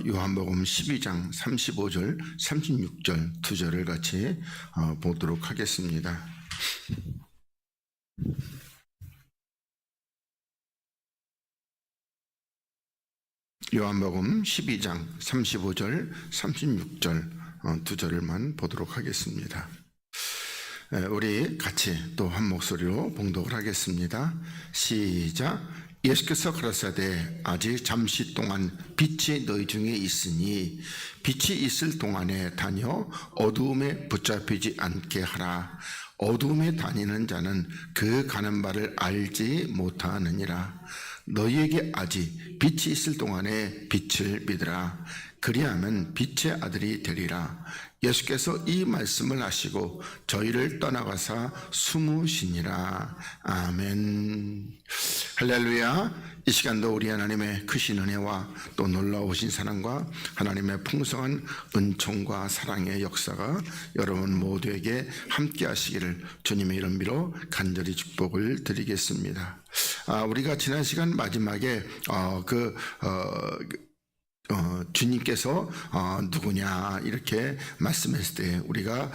요한복음 12장 35절, 36절 두 절을 같이 보도록 하겠습니다. 요한복음 12장 35절, 36절 두 절만 보도록 하겠습니다. 우리 같이 또 한 목소리로 봉독을 하겠습니다. 시작. 예수께서 가라사대 아직 잠시 동안 빛이 너희 중에 있으니 빛이 있을 동안에 다녀 어두움에 붙잡히지 않게 하라. 어두움에 다니는 자는 그 가는 바를 알지 못하느니라. 너희에게 아직 빛이 있을 동안에 빛을 믿으라. 그리하면 빛의 아들이 되리라. 예수께서 이 말씀을 하시고 저희를 떠나가사 숨으시니라. 아멘. 할렐루야. 이 시간도 우리 하나님의 크신 은혜와 또 놀라우신 사랑과 하나님의 풍성한 은총과 사랑의 역사가 여러분 모두에게 함께 하시기를 주님의 이름으로 간절히 축복을 드리겠습니다. 우리가 지난 시간 마지막에 주님께서 누구냐 이렇게 말씀했을 때 우리가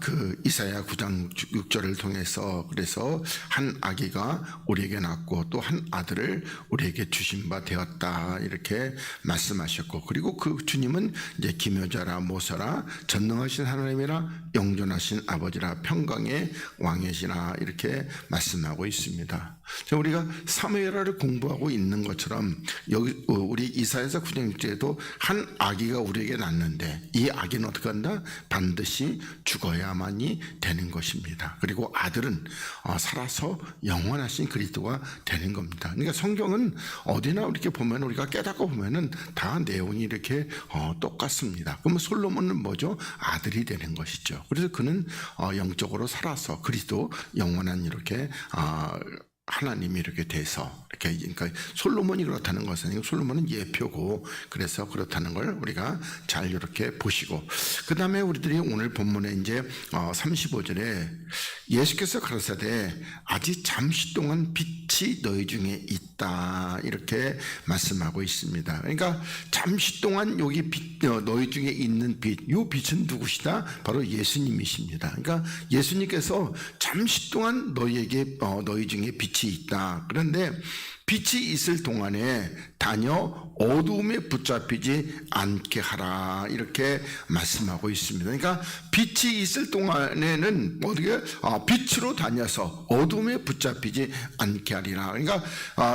그 이사야 9장 6절을 통해서 그래서 한 아기가 우리에게 낳고 또 한 아들을 우리에게 주신 바 되었다 이렇게 말씀하셨고, 그리고 그 주님은 이제 기묘자라 모사라 전능하신 하나님이라 영존하신 아버지라 평강의 왕이시라 이렇게 말씀하고 있습니다. 자, 우리가 사무엘하를 공부하고 있는 것처럼 여기 우리 이사야서 9장 6절에도 한 아기가 우리에게 낳는데 이 아기는 어떻게 한다? 반드시 죽어야만이 되는 것입니다. 그리고 아들은 살아서 영원하신 그리스도가 되는 겁니다. 그러니까 성경은 어디나 이렇게 보면 우리가 깨닫고 보면은 다 내용이 이렇게 똑같습니다. 그러면 솔로몬은 뭐죠? 아들이 되는 것이죠. 그래서 그는 영적으로 살아서 그리스도 영원한 이렇게 하나님이 이렇게 돼서 이렇게, 그러니까 솔로몬이 그렇다는 것은 아니고 솔로몬은 예표고 그래서 그렇다는 걸 우리가 잘 이렇게 보시고, 그 다음에 우리들이 오늘 본문에 이제 35절에 예수께서 가라사대 아직 잠시 동안 빛이 너희 중에 있다 이렇게 말씀하고 있습니다. 그러니까 잠시 동안 여기 빛, 너희 중에 있는 빛, 이 빛은 누구시다? 바로 예수님이십니다. 그러니까 예수님께서 잠시 동안 너희에게 너희 중에 빛이 있다. 그런데 빛이 있을 동안에 다녀 어두움에 붙잡히지 않게 하라 이렇게 말씀하고 있습니다. 그러니까 빛이 있을 동안에는 어떻게 빛으로 다녀서 어두움에 붙잡히지 않게 하리라. 그러니까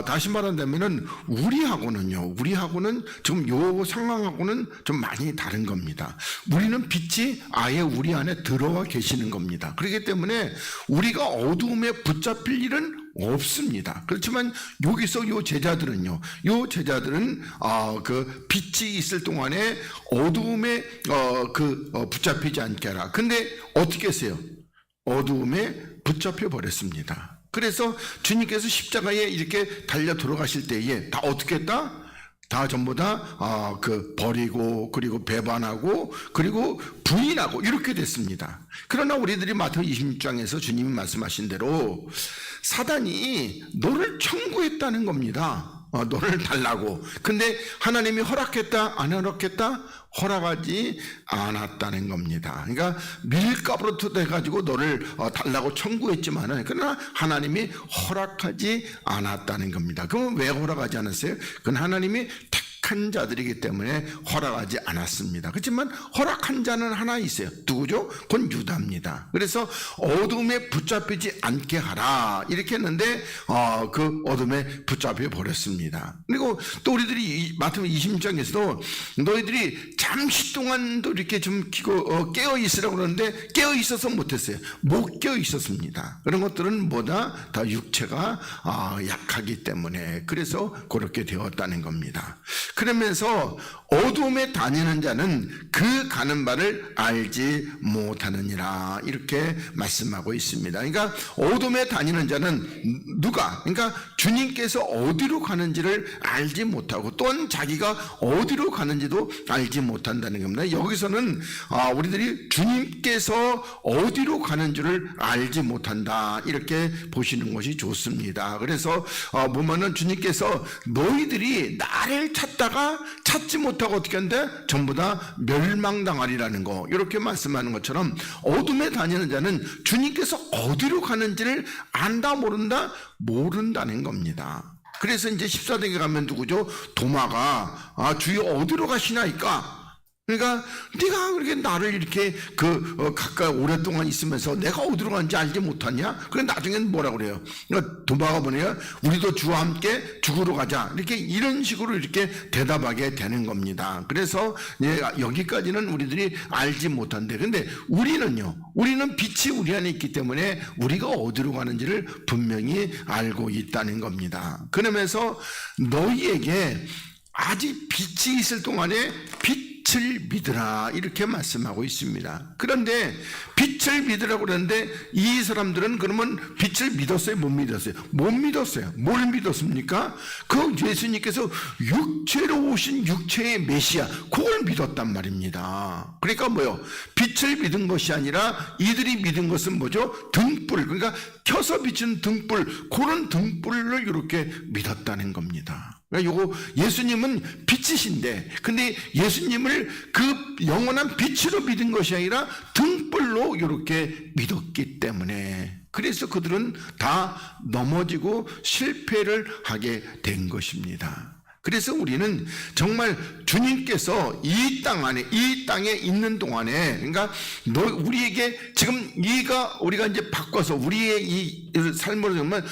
다시 말한다면은 우리하고는 지금 요 상황하고는 좀 많이 다른 겁니다. 우리는 빛이 아예 우리 안에 들어와 계시는 겁니다. 그렇기 때문에 우리가 어두움에 붙잡힐 일은 없습니다. 그렇지만 여기서 요 제자들은 그 빛이 있을 동안에 어두움에 붙잡히지 않게 하라. 근데 어떻게 했어요? 어두움에 붙잡혀 버렸습니다. 그래서 주님께서 십자가에 이렇게 달려 돌아가실 때에 다 어떻게 했다? 다 전부 다 버리고 그리고 배반하고 그리고 부인하고 이렇게 됐습니다. 그러나 우리들이 마태복음 26장에서 주님이 말씀하신 대로 사단이 너를 청구했다는 겁니다. 너를 달라고. 근데 하나님이 허락했다? 안 허락했다? 허락하지 않았다는 겁니다. 그러니까 밀가루로 돼가지고 너를 달라고 청구했지만은 그러나 하나님이 허락하지 않았다는 겁니다. 그럼 왜 허락하지 않았어요? 그건 하나님이 택한 자들이기 때문에 허락하지 않았습니다. 그렇지만 허락한 자는 하나 있어요. 누구죠? 그건 유다입니다. 그래서 어둠에 붙잡히지 않게 하라 이렇게 했는데 그 어둠에 붙잡혀 버렸습니다. 그리고 또 우리들이 마태복음 26장에서도 너희들이 잠시 동안도 이렇게 좀 깨어 있으라고 그러는데 깨어 있어서 못했어요. 못 깨어 있었습니다. 그런 것들은 뭐다? 다 육체가 약하기 때문에 그래서 그렇게 되었다는 겁니다. 그러면서 어둠에 다니는 자는 그 가는 바를 알지 못하느니라 이렇게 말씀하고 있습니다. 그러니까 어둠에 다니는 자는 누가? 그러니까 주님께서 어디로 가는지를 알지 못하고 또한 자기가 어디로 가는지도 알지 못한다는 겁니다. 여기서는 우리들이 주님께서 어디로 가는 줄을 알지 못한다 이렇게 보시는 것이 좋습니다. 그래서 보면은 주님께서 너희들이 나를 찾다가 찾다가 찾지 못하고 어떻게 한대? 전부 다 멸망당하리라는 거, 이렇게 말씀하는 것처럼 어둠에 다니는 자는 주님께서 어디로 가는지를 안다 모른다? 모른다는 겁니다. 그래서 이제 14대에 가면 누구죠? 도마가 주여 어디로 가시나이까? 그러니까 네가 그렇게 나를 이렇게 가까이 오랫동안 있으면서 내가 어디로 가는지 알지 못하냐? 그래 나중에는 뭐라 그래요? 그러니까 도마가 뭐냐? 우리도 주와 함께 죽으러 가자. 이렇게 이런 식으로 이렇게 대답하게 되는 겁니다. 그래서 여기까지는 우리들이 알지 못한데, 근데 우리는 빛이 우리 안에 있기 때문에 우리가 어디로 가는지를 분명히 알고 있다는 겁니다. 그러면서 너희에게 아직 빛이 있을 동안에 빛을 믿으라, 이렇게 말씀하고 있습니다. 그런데 빛을 믿으라고 그러는데 이 사람들은 그러면 빛을 믿었어요? 못 믿었어요? 못 믿었어요. 뭘 믿었습니까? 그 예수님께서 육체로 오신 육체의 메시아, 그걸 믿었단 말입니다. 그러니까 뭐요? 빛을 믿은 것이 아니라 이들이 믿은 것은 뭐죠? 등불, 그러니까 켜서 비치는 등불, 그런 등불을 이렇게 믿었다는 겁니다. 요거 예수님은 빛이신데, 근데 예수님을 그 영원한 빛으로 믿은 것이 아니라 등불로 이렇게 믿었기 때문에, 그래서 그들은 다 넘어지고 실패를 하게 된 것입니다. 그래서 우리는 정말 주님께서 이 땅에 있는 동안에, 그러니까 우리에게 지금 우리가 이제 바꿔서 우리의 이 삶으로 정말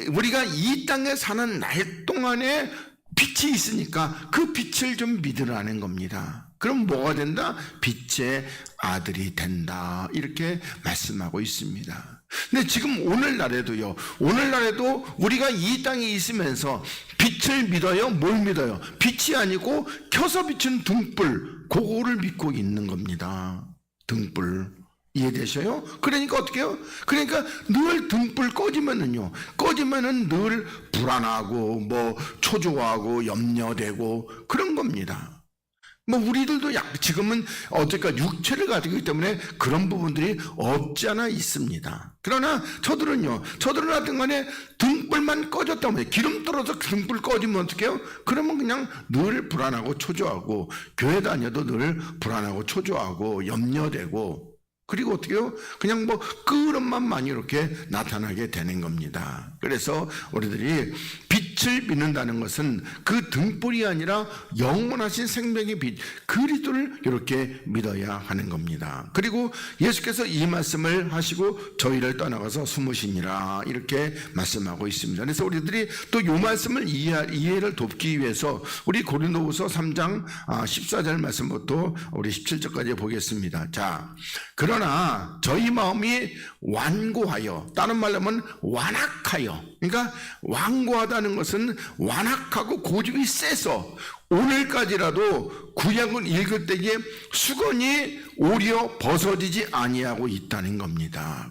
우리가 이 땅에 사는 날 동안에 빛이 있으니까 그 빛을 좀 믿으라는 겁니다. 그럼 뭐가 된다? 빛의 아들이 된다, 이렇게 말씀하고 있습니다. 근데 지금 오늘날에도 우리가 이 땅에 있으면서 빛을 믿어요? 뭘 믿어요? 빛이 아니고 켜서 비추는 등불, 그거를 믿고 있는 겁니다. 등불. 이해되셔요? 그러니까 어떻게 해요? 그러니까 늘 등불 꺼지면은 늘 불안하고 초조하고 염려되고 그런 겁니다. 우리들도 지금은 어쨌든 육체를 가지고 있기 때문에 그런 부분들이 없지 않아 있습니다. 그러나 저들은 하여튼 간에 등불만 꺼졌다면, 기름 떨어져 등불 꺼지면 어떻게 해요? 그러면 그냥 늘 불안하고 초조하고, 교회 다녀도 늘 불안하고 초조하고 염려되고, 그리고 어떻게 해요? 그냥 그릇만 많이 이렇게 나타나게 되는 겁니다. 그래서 우리들이 빛을 믿는다는 것은 그 등불이 아니라 영원하신 생명의 빛, 그리스도를 이렇게 믿어야 하는 겁니다. 그리고 예수께서 이 말씀을 하시고 저희를 떠나가서 숨으시니라, 이렇게 말씀하고 있습니다. 그래서 우리들이 또 이 말씀을 이해를 돕기 위해서 우리 고린도후서 3장 14절 말씀부터 우리 17절까지 보겠습니다. 자, 그러나 저희 마음이 완고하여, 다른 말로 하면 완악하여, 그러니까 완고하다는 것은 완악하고 고집이 세서 오늘까지라도 구약을 읽을 때에 수건이 오히려 벗어지지 아니하고 있다는 겁니다.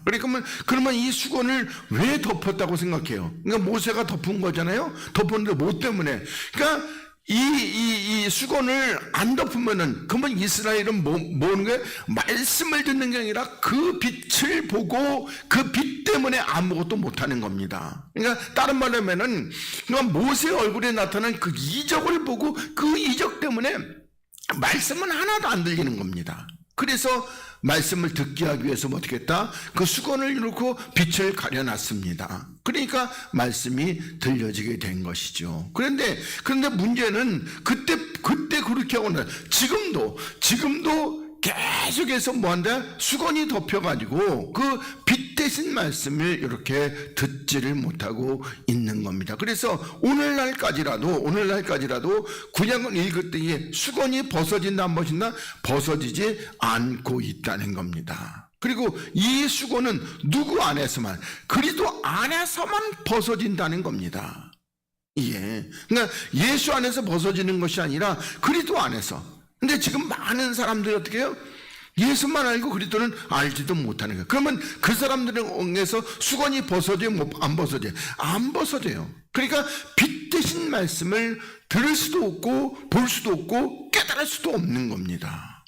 그러면 이 수건을 왜 덮었다고 생각해요? 그러니까 모세가 덮은 거잖아요. 덮었는데 뭐 때문에? 그러니까 이 수건을 안 덮으면은, 그러면 이스라엘은 뭐는 거예요? 말씀을 듣는 게 아니라 그 빛을 보고 그 빛 때문에 아무것도 못하는 겁니다. 그러니까 다른 말로 하면은, 그러니까 모세 얼굴에 나타난 그 이적을 보고 그 이적 때문에 말씀은 하나도 안 들리는 겁니다. 그래서 말씀을 듣게 하기 위해서 어떻게 했다? 그 수건을 놓고 빛을 가려놨습니다. 그러니까 말씀이 들려지게 된 것이죠. 그런데 문제는 그때 그렇게 하고 지금도 계속해서 뭐한다? 수건이 덮여가지고 그 빛 대신 말씀을 이렇게 듣지를 못하고 있는 겁니다. 그래서 오늘날까지라도 구약을 읽을 때에 수건이 벗어진다 안 벗어진다? 벗어지지 않고 있다는 겁니다. 그리고 이 수건은 누구 안에서만, 그리스도 안에서만 벗어진다는 겁니다. 그러니까 예수 안에서 벗어지는 것이 아니라 그리스도 안에서. 근데 지금 많은 사람들이 어떻게 해요? 예수만 알고 그리스도는 알지도 못하는 거예요. 그러면 그 사람들에서 수건이 벗어져요? 안 벗어져요? 안 벗어져요. 그러니까 빛 대신 말씀을 들을 수도 없고 볼 수도 없고 깨달을 수도 없는 겁니다.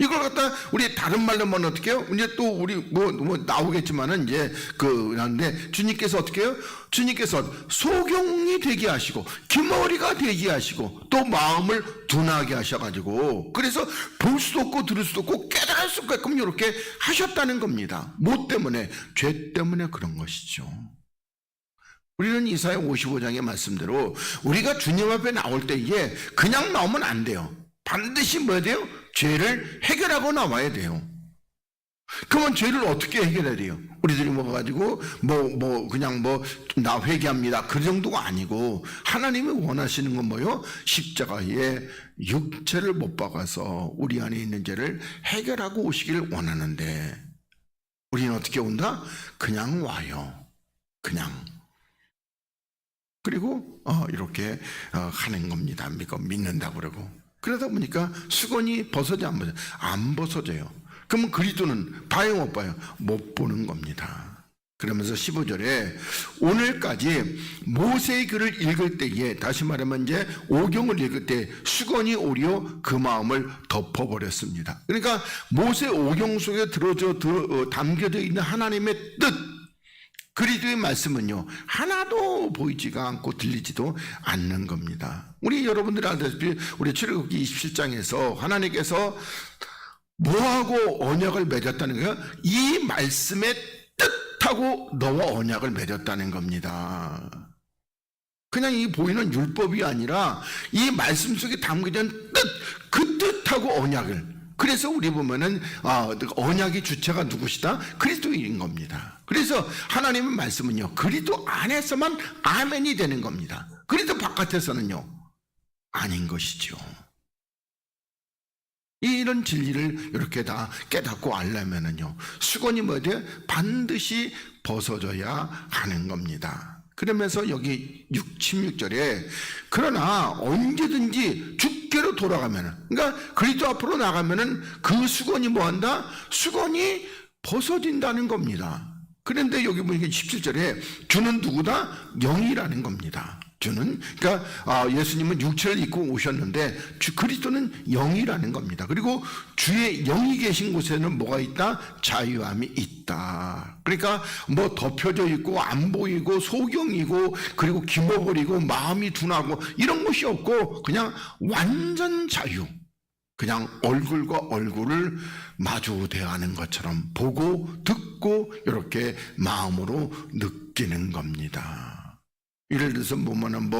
이걸 갖다 우리 다른 말로 하면 어떻게 해요? 이제 또 우리 뭐 나오겠지만은 이제 그런데 주님께서 어떻게 해요? 주님께서 소경이 되게 하시고 기머리가 되게 하시고 또 마음을 둔하게 하셔가지고 그래서 볼 수도 없고 들을 수도 없고 깨달을 수 없게끔 이렇게 하셨다는 겁니다. 뭐 때문에? 죄 때문에 그런 것이죠. 우리는 이사야 55장의 말씀대로 우리가 주님 앞에 나올 때에 그냥 나오면 안 돼요. 반드시 뭐 해야 돼요? 죄를 해결하고 나와야 돼요. 그러면 죄를 어떻게 해결해야 돼요? 우리들이 먹어가지고 그냥 나 회개합니다 그 정도가 아니고 하나님이 원하시는 건 뭐요? 십자가에 육체를 못 박아서 우리 안에 있는 죄를 해결하고 오시기를 원하는데 우리는 어떻게 온다? 그냥 와요. 그냥. 그리고 이렇게 하는 겁니다. 믿는다고 그러고. 그러다 보니까 수건이 벗어져 안 벗어져? 안 벗어져요. 그러면 그리스도는 봐요 못 봐요? 못 보는 겁니다. 그러면서 15절에 오늘까지 모세의 글을 읽을 때에 다시 말하면 이제 오경을 읽을 때 수건이 오히려 그 마음을 덮어버렸습니다. 그러니까 모세 오경 속에 담겨져 있는 하나님의 뜻 그리스도의 말씀은요 하나도 보이지가 않고 들리지도 않는 겁니다. 우리 여러분들이 알다시피 우리 출애굽기 27장에서 하나님께서 뭐하고 언약을 맺었다는 거예요? 이 말씀의 뜻하고 너와 언약을 맺었다는 겁니다. 그냥 이 보이는 율법이 아니라 이 말씀 속에 담겨진 뜻, 그 뜻하고 언약을. 그래서 우리 보면은 언약의 주체가 누구시다? 그리스도인 겁니다. 그래서 하나님의 말씀은요 그리스도 안에서만 아멘이 되는 겁니다. 그리스도 바깥에서는요 아닌 것이죠. 이런 진리를 이렇게 다 깨닫고 알려면은요 수건이 뭐야 돼? 반드시 벗어져야 하는 겁니다. 그러면서 여기 16절에 그러나 언제든지 주께로 돌아가면은 그러니까 그리스도 앞으로 나가면은 그 수건이 뭐한다? 수건이 벗어진다는 겁니다. 그런데 여기 보니까 17절에 주는 누구다? 영이라는 겁니다. 주는 그러니까 예수님은 육체를 입고 오셨는데 그리스도는 영이라는 겁니다. 그리고 주의 영이 계신 곳에는 뭐가 있다? 자유함이 있다. 그러니까 뭐 덮여져 있고 안 보이고 소경이고 그리고 기머거리고 마음이 둔하고 이런 것이 없고 그냥 완전 자유. 그냥 얼굴과 얼굴을 마주 대하는 것처럼 보고 듣고 이렇게 마음으로 느끼는 겁니다. 예를 들어서 보면은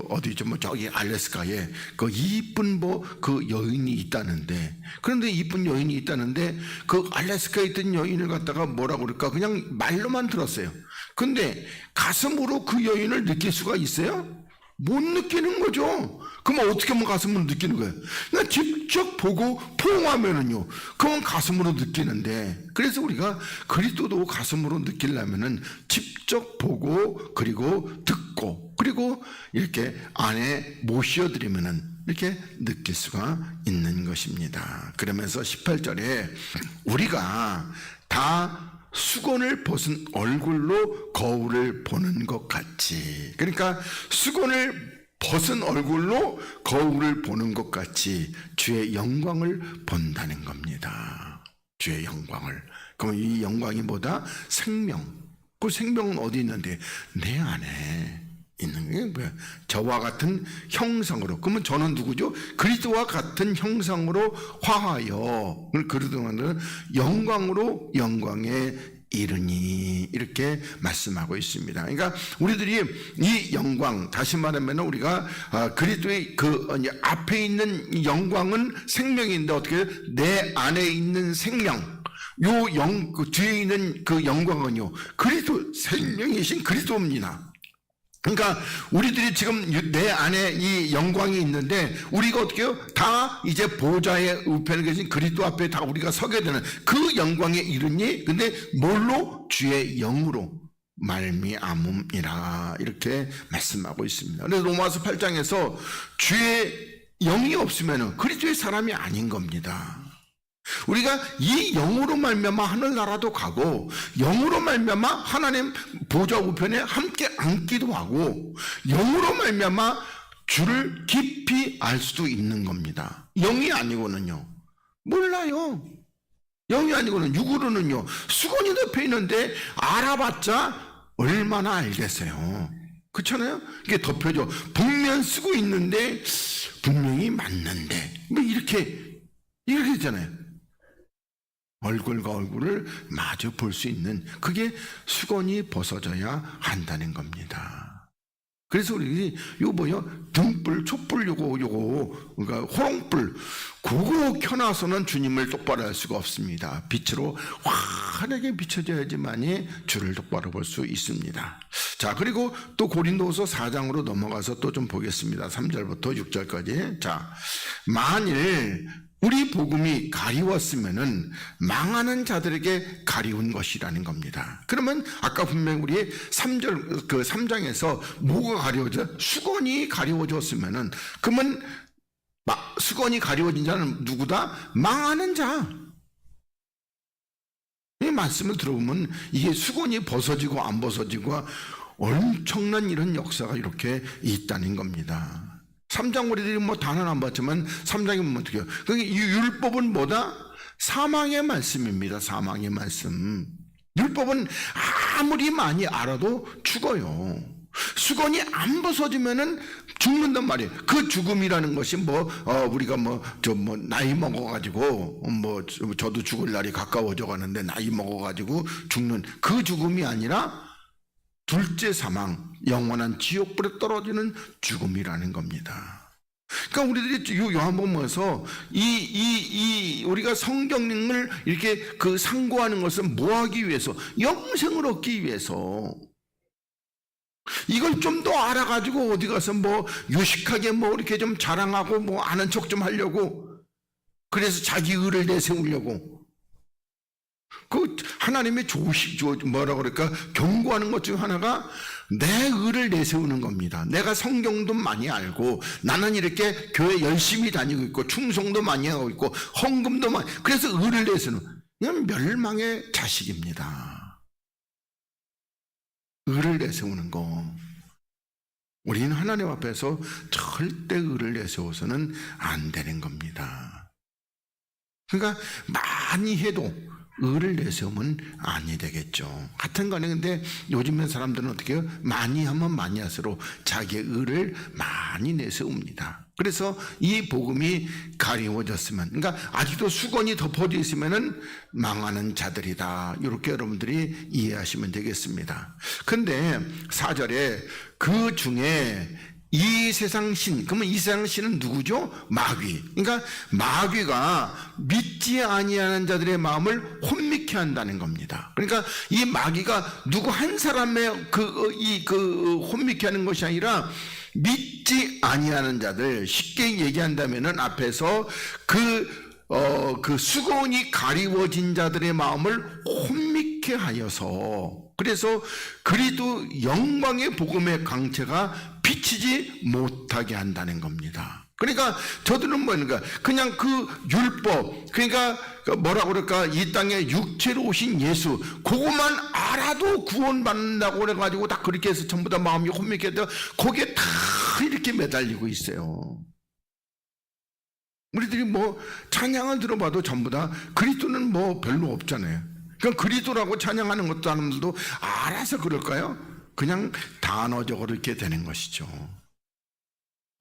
어디죠? 저기 알래스카에 그 이쁜 그 여인이 있다는데 그런데 이쁜 여인이 있다는데 그 알래스카에 있던 여인을 갖다가 뭐라고 그럴까? 그냥 말로만 들었어요. 근데 가슴으로 그 여인을 느낄 수가 있어요? 못 느끼는 거죠. 그러면 어떻게 하면 가슴으로 느끼는 거예요? 그러니까 직접 보고 포옹하면은요, 그건 가슴으로 느끼는데, 그래서 우리가 그리스도도 가슴으로 느끼려면은 직접 보고, 그리고 듣고, 그리고 이렇게 안에 모셔드리면은 이렇게 느낄 수가 있는 것입니다. 그러면서 18절에 우리가 다 수건을 벗은 얼굴로 거울을 보는 것 같이, 그러니까 수건을 벗은 얼굴로 거울을 보는 것 같이 주의 영광을 본다는 겁니다. 주의 영광을. 그럼 이 영광이 뭐다? 생명. 그 생명은 어디 있는데? 내 안에 있는 게 뭐야? 저와 같은 형상으로. 그러면 저는 누구죠? 그리스도와 같은 형상으로 화하여 그리스도는 영광으로 영광에 이르니 이렇게 말씀하고 있습니다. 그러니까 우리들이 이 영광, 다시 말하면 우리가 그리스도의 그 앞에 있는 영광은 생명인데 어떻게 내 안에 있는 생명, 그 뒤에 있는 그 영광은요 그리스도 생명이신 그리스도입니다. 그러니까 우리들이 지금 내 안에 이 영광이 있는데 우리가 어떻게 해요? 다 이제 보좌의 우편에 계신 그리스도 앞에 다 우리가 서게 되는 그 영광에 이르니 근데 뭘로? 주의 영으로 말미암음이라 이렇게 말씀하고 있습니다. 그래서 로마서 8장에서 주의 영이 없으면 그리스도의 사람이 아닌 겁니다. 우리가 이 영으로 말미암아 하늘나라도 가고 영으로 말미암아 하나님 보좌 우편에 함께 앉기도 하고 영으로 말미암아 주를 깊이 알 수도 있는 겁니다. 영이 아니고는요. 몰라요. 영이 아니고는 육으로는요. 수건이 덮여 있는데 알아봤자 얼마나 알겠어요. 그렇잖아요. 이게 덮여져. 복면 쓰고 있는데 분명히 맞는데 뭐 이렇게 되잖아요. 얼굴과 얼굴을 마주 볼 수 있는 그게 수건이 벗어져야 한다는 겁니다. 그래서 우리 요거 뭐요? 등불, 촛불 요거 그러니까 호롱불 그거 켜놔서는 주님을 똑바로 할 수가 없습니다. 빛으로 환하게 비춰져야지만이 주를 똑바로 볼 수 있습니다. 자, 그리고 또 고린도후서 4장으로 넘어가서 또 좀 보겠습니다. 3절부터 6절까지. 자, 만일 우리 복음이 가리웠으면은 망하는 자들에게 가리운 것이라는 겁니다. 그러면 아까 분명히 우리 3절 그 3장에서 뭐가 가리워져? 수건이 가리워졌으면은 그러면 수건이 가리워진 자는 누구다? 망하는 자. 이 말씀을 들어보면 이게 수건이 벗어지고 안 벗어지고 엄청난 이런 역사가 이렇게 있다는 겁니다. 3장 우리들이 뭐 단은 안 봤지만 3장이 보면 어떻게 해요? 그러니까 이 율법은 뭐다? 사망의 말씀입니다. 사망의 말씀. 율법은 아무리 많이 알아도 죽어요. 수건이 안 벗어지면은 죽는단 말이에요. 그 죽음이라는 것이 우리가 나이 먹어가지고 저도 죽을 날이 가까워져 가는데 나이 먹어가지고 죽는 그 죽음이 아니라 둘째 사망, 영원한 지옥불에 떨어지는 죽음이라는 겁니다. 그러니까 우리들이 요한복음에서 우리가 성경을 이렇게 그 상고하는 것은 뭐 하기 위해서? 영생을 얻기 위해서. 이걸 좀 더 알아가지고 어디 가서 유식하게 이렇게 좀 자랑하고 아는 척 좀 하려고. 그래서 자기 의를 내세우려고. 그 하나님의 경고하는 것 중 하나가 내 의를 내세우는 겁니다. 내가 성경도 많이 알고 나는 이렇게 교회 열심히 다니고 있고 충성도 많이 하고 있고 헌금도 많이 그래서 의를 내세우는 그냥 멸망의 자식입니다. 의를 내세우는 거. 우리는 하나님 앞에서 절대 의를 내세워서는 안 되는 겁니다. 그러니까 많이 해도 의를 내세우면 아니 되겠죠. 같은 거는 근데 요즘에 사람들은 어떻게 해요? 많이 하면 많이 할수록 자기의 의를 많이 내세웁니다. 그래서 이 복음이 가리워졌으면, 그러니까 아직도 수건이 덮어져 있으면은 망하는 자들이다. 이렇게 여러분들이 이해하시면 되겠습니다. 근데 4절에 그 중에 이 세상 신, 그러면 이 세상 신은 누구죠? 마귀. 그러니까 마귀가 믿지 아니하는 자들의 마음을 혼미케 한다는 겁니다. 그러니까 이 마귀가 누구 한 사람의 혼미케 하는 것이 아니라 믿지 아니하는 자들, 쉽게 얘기한다면은 앞에서 그 수건이 가리워진 자들의 마음을 혼미케 하여서 그래서 그리도 영광의 복음의 강체가 비치지 못하게 한다는 겁니다. 그러니까 저들은 뭐니까 그냥 그 율법, 그러니까 뭐라고 그럴까, 이 땅에 육체로 오신 예수 그것만 알아도 구원받는다고 그래가지고 다 그렇게 해서 전부 다 마음이 혼미케 해서 거기에 다 이렇게 매달리고 있어요. 우리들이 찬양을 들어봐도 전부 다 그리스도는 별로 없잖아요. 그럼 그리스도라고 찬양하는 것도 사람들도 알아서 그럴까요? 그냥 단어적으로 이렇게 되는 것이죠.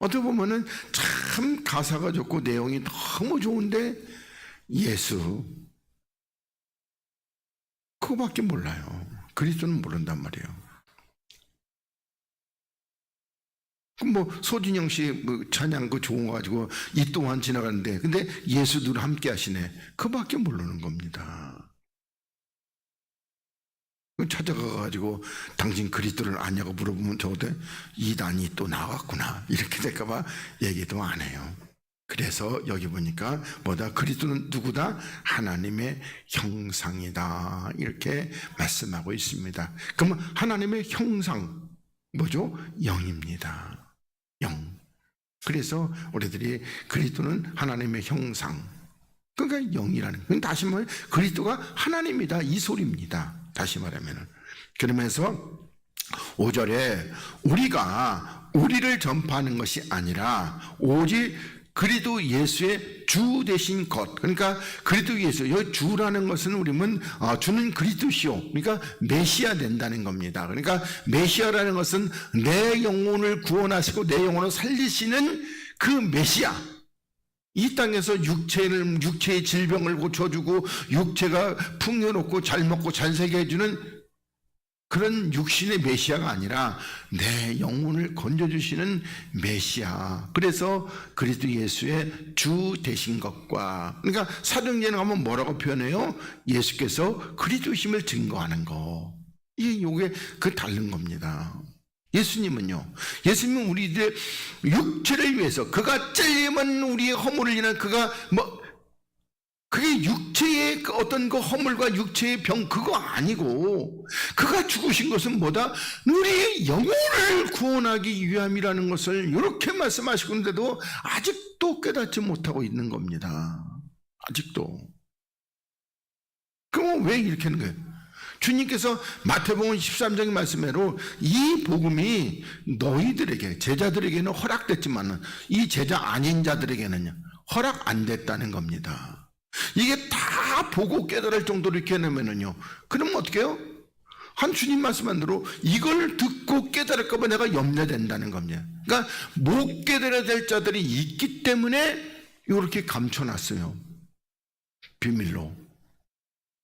어떻게 보면은 참 가사가 좋고 내용이 너무 좋은데 예수 그거밖에 몰라요. 그리스도는 모른단 말이에요. 그럼 소진영 씨 찬양 좋은 거 가지고 이 동안 지나가는데 근데 예수 늘 함께 하시네. 그거밖에 모르는 겁니다. 찾아가가지고 당신 그리스도를 아냐고 물어보면 저한테 이단이 또 나왔구나 이렇게 될까봐 얘기도 안 해요. 그래서 여기 보니까 그리스도는 누구다? 하나님의 형상이다 이렇게 말씀하고 있습니다. 그러면 하나님의 형상 뭐죠? 영입니다. 영. 그래서 우리들이 그리스도는 하나님의 형상, 그러니까 영이라는, 다시 말하면 그리스도가 하나님이다 이 소리입니다. 다시 말하면은. 그러면서 5절에 우리가 우리를 전파하는 것이 아니라 오직 그리스도 예수의 주 되신 것. 그러니까 그리스도 예수, 여기 주라는 것은 우리는 주는 그리스도시요, 그러니까 메시아 된다는 겁니다. 그러니까 메시아라는 것은 내 영혼을 구원하시고 내 영혼을 살리시는 그 메시아. 이 땅에서 육체의 질병을 고쳐주고 육체가 풍요롭고 잘 먹고 잘 살게 해주는 그런 육신의 메시아가 아니라 내 영혼을 건져주시는 메시아. 그래서 그리스도 예수의 주 되신 것과, 그러니까 사도행전에 가면 뭐라고 표현해요? 예수께서 그리스도심을 증거하는 거. 이게 그 다른 겁니다. 예수님은요, 예수님은 우리들의 육체를 위해서, 그가 찔림은 우리의 허물을 인한 그게 육체의 어떤 그 허물과 육체의 병, 그거 아니고, 그가 죽으신 것은 뭐다? 우리의 영혼을 구원하기 위함이라는 것을 이렇게 말씀하시고 있는데도 아직도 깨닫지 못하고 있는 겁니다. 아직도. 그럼 왜 이렇게 하는 거예요? 주님께서 마태복음 13장의 말씀대로 이 복음이 너희들에게, 제자들에게는 허락됐지만 이 제자 아닌 자들에게는 허락 안 됐다는 겁니다. 이게 다 보고 깨달을 정도로 이렇게 해놓으면요, 그러면 어떻게 해요? 한 주님 말씀한 대로 이걸 듣고 깨달을까봐 내가 염려된다는 겁니다. 그러니까 못 깨달아야 될 자들이 있기 때문에 이렇게 감춰놨어요, 비밀로.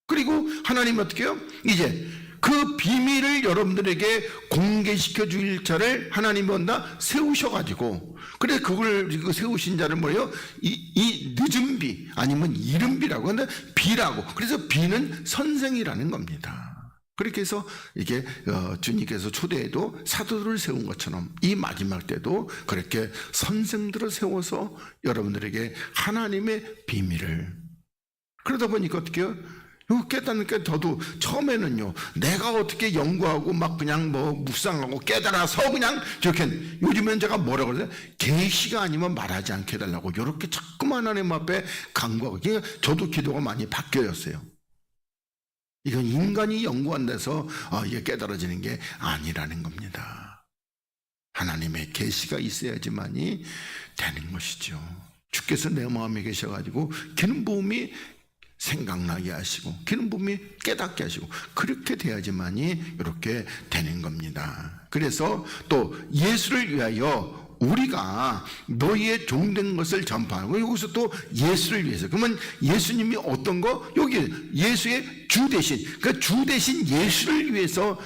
그리고 하나님 어떻게 해요? 이제 그 비밀을 여러분들에게 공개시켜 줄 자를 하나님이 온다 세우셔가지고, 그래 그걸 세우신 자를 뭐예요? 이 늦은 비 아니면 이른 비라고 하는데, 비라고. 그래서 비는 선생이라는 겁니다. 그렇게 해서 이게 주님께서 초대에도 사도들을 세운 것처럼 이 마지막 때도 그렇게 선생들을 세워서 여러분들에게 하나님의 비밀을, 그러다 보니까 어떻게 해요? 깨닫는 게, 저도 처음에는요, 내가 어떻게 연구하고 막 그냥 묵상하고 깨달아서 그냥 저렇게, 요즘엔 제가 뭐라고 그러죠? 계시가 아니면 말하지 않게 해달라고 이렇게 자꾸만 하나님 앞에 간구하고, 그러니까 저도 기도가 많이 바뀌었어요. 이건 인간이 연구한다서 이게 깨달아지는 게 아니라는 겁니다. 하나님의 계시가 있어야지만이 되는 것이죠. 주께서 내 마음에 계셔가지고 기름 부음이 생각나게 하시고 기름 부음이 깨닫게 하시고, 그렇게 돼야지만이 이렇게 되는 겁니다. 그래서 또 예수를 위하여 우리가 너희의 종된 것을 전파하고, 여기서 또 예수를 위해서, 그러면 예수님이 어떤 거? 여기 예수의 주 대신, 그 주 대신 예수를 위해서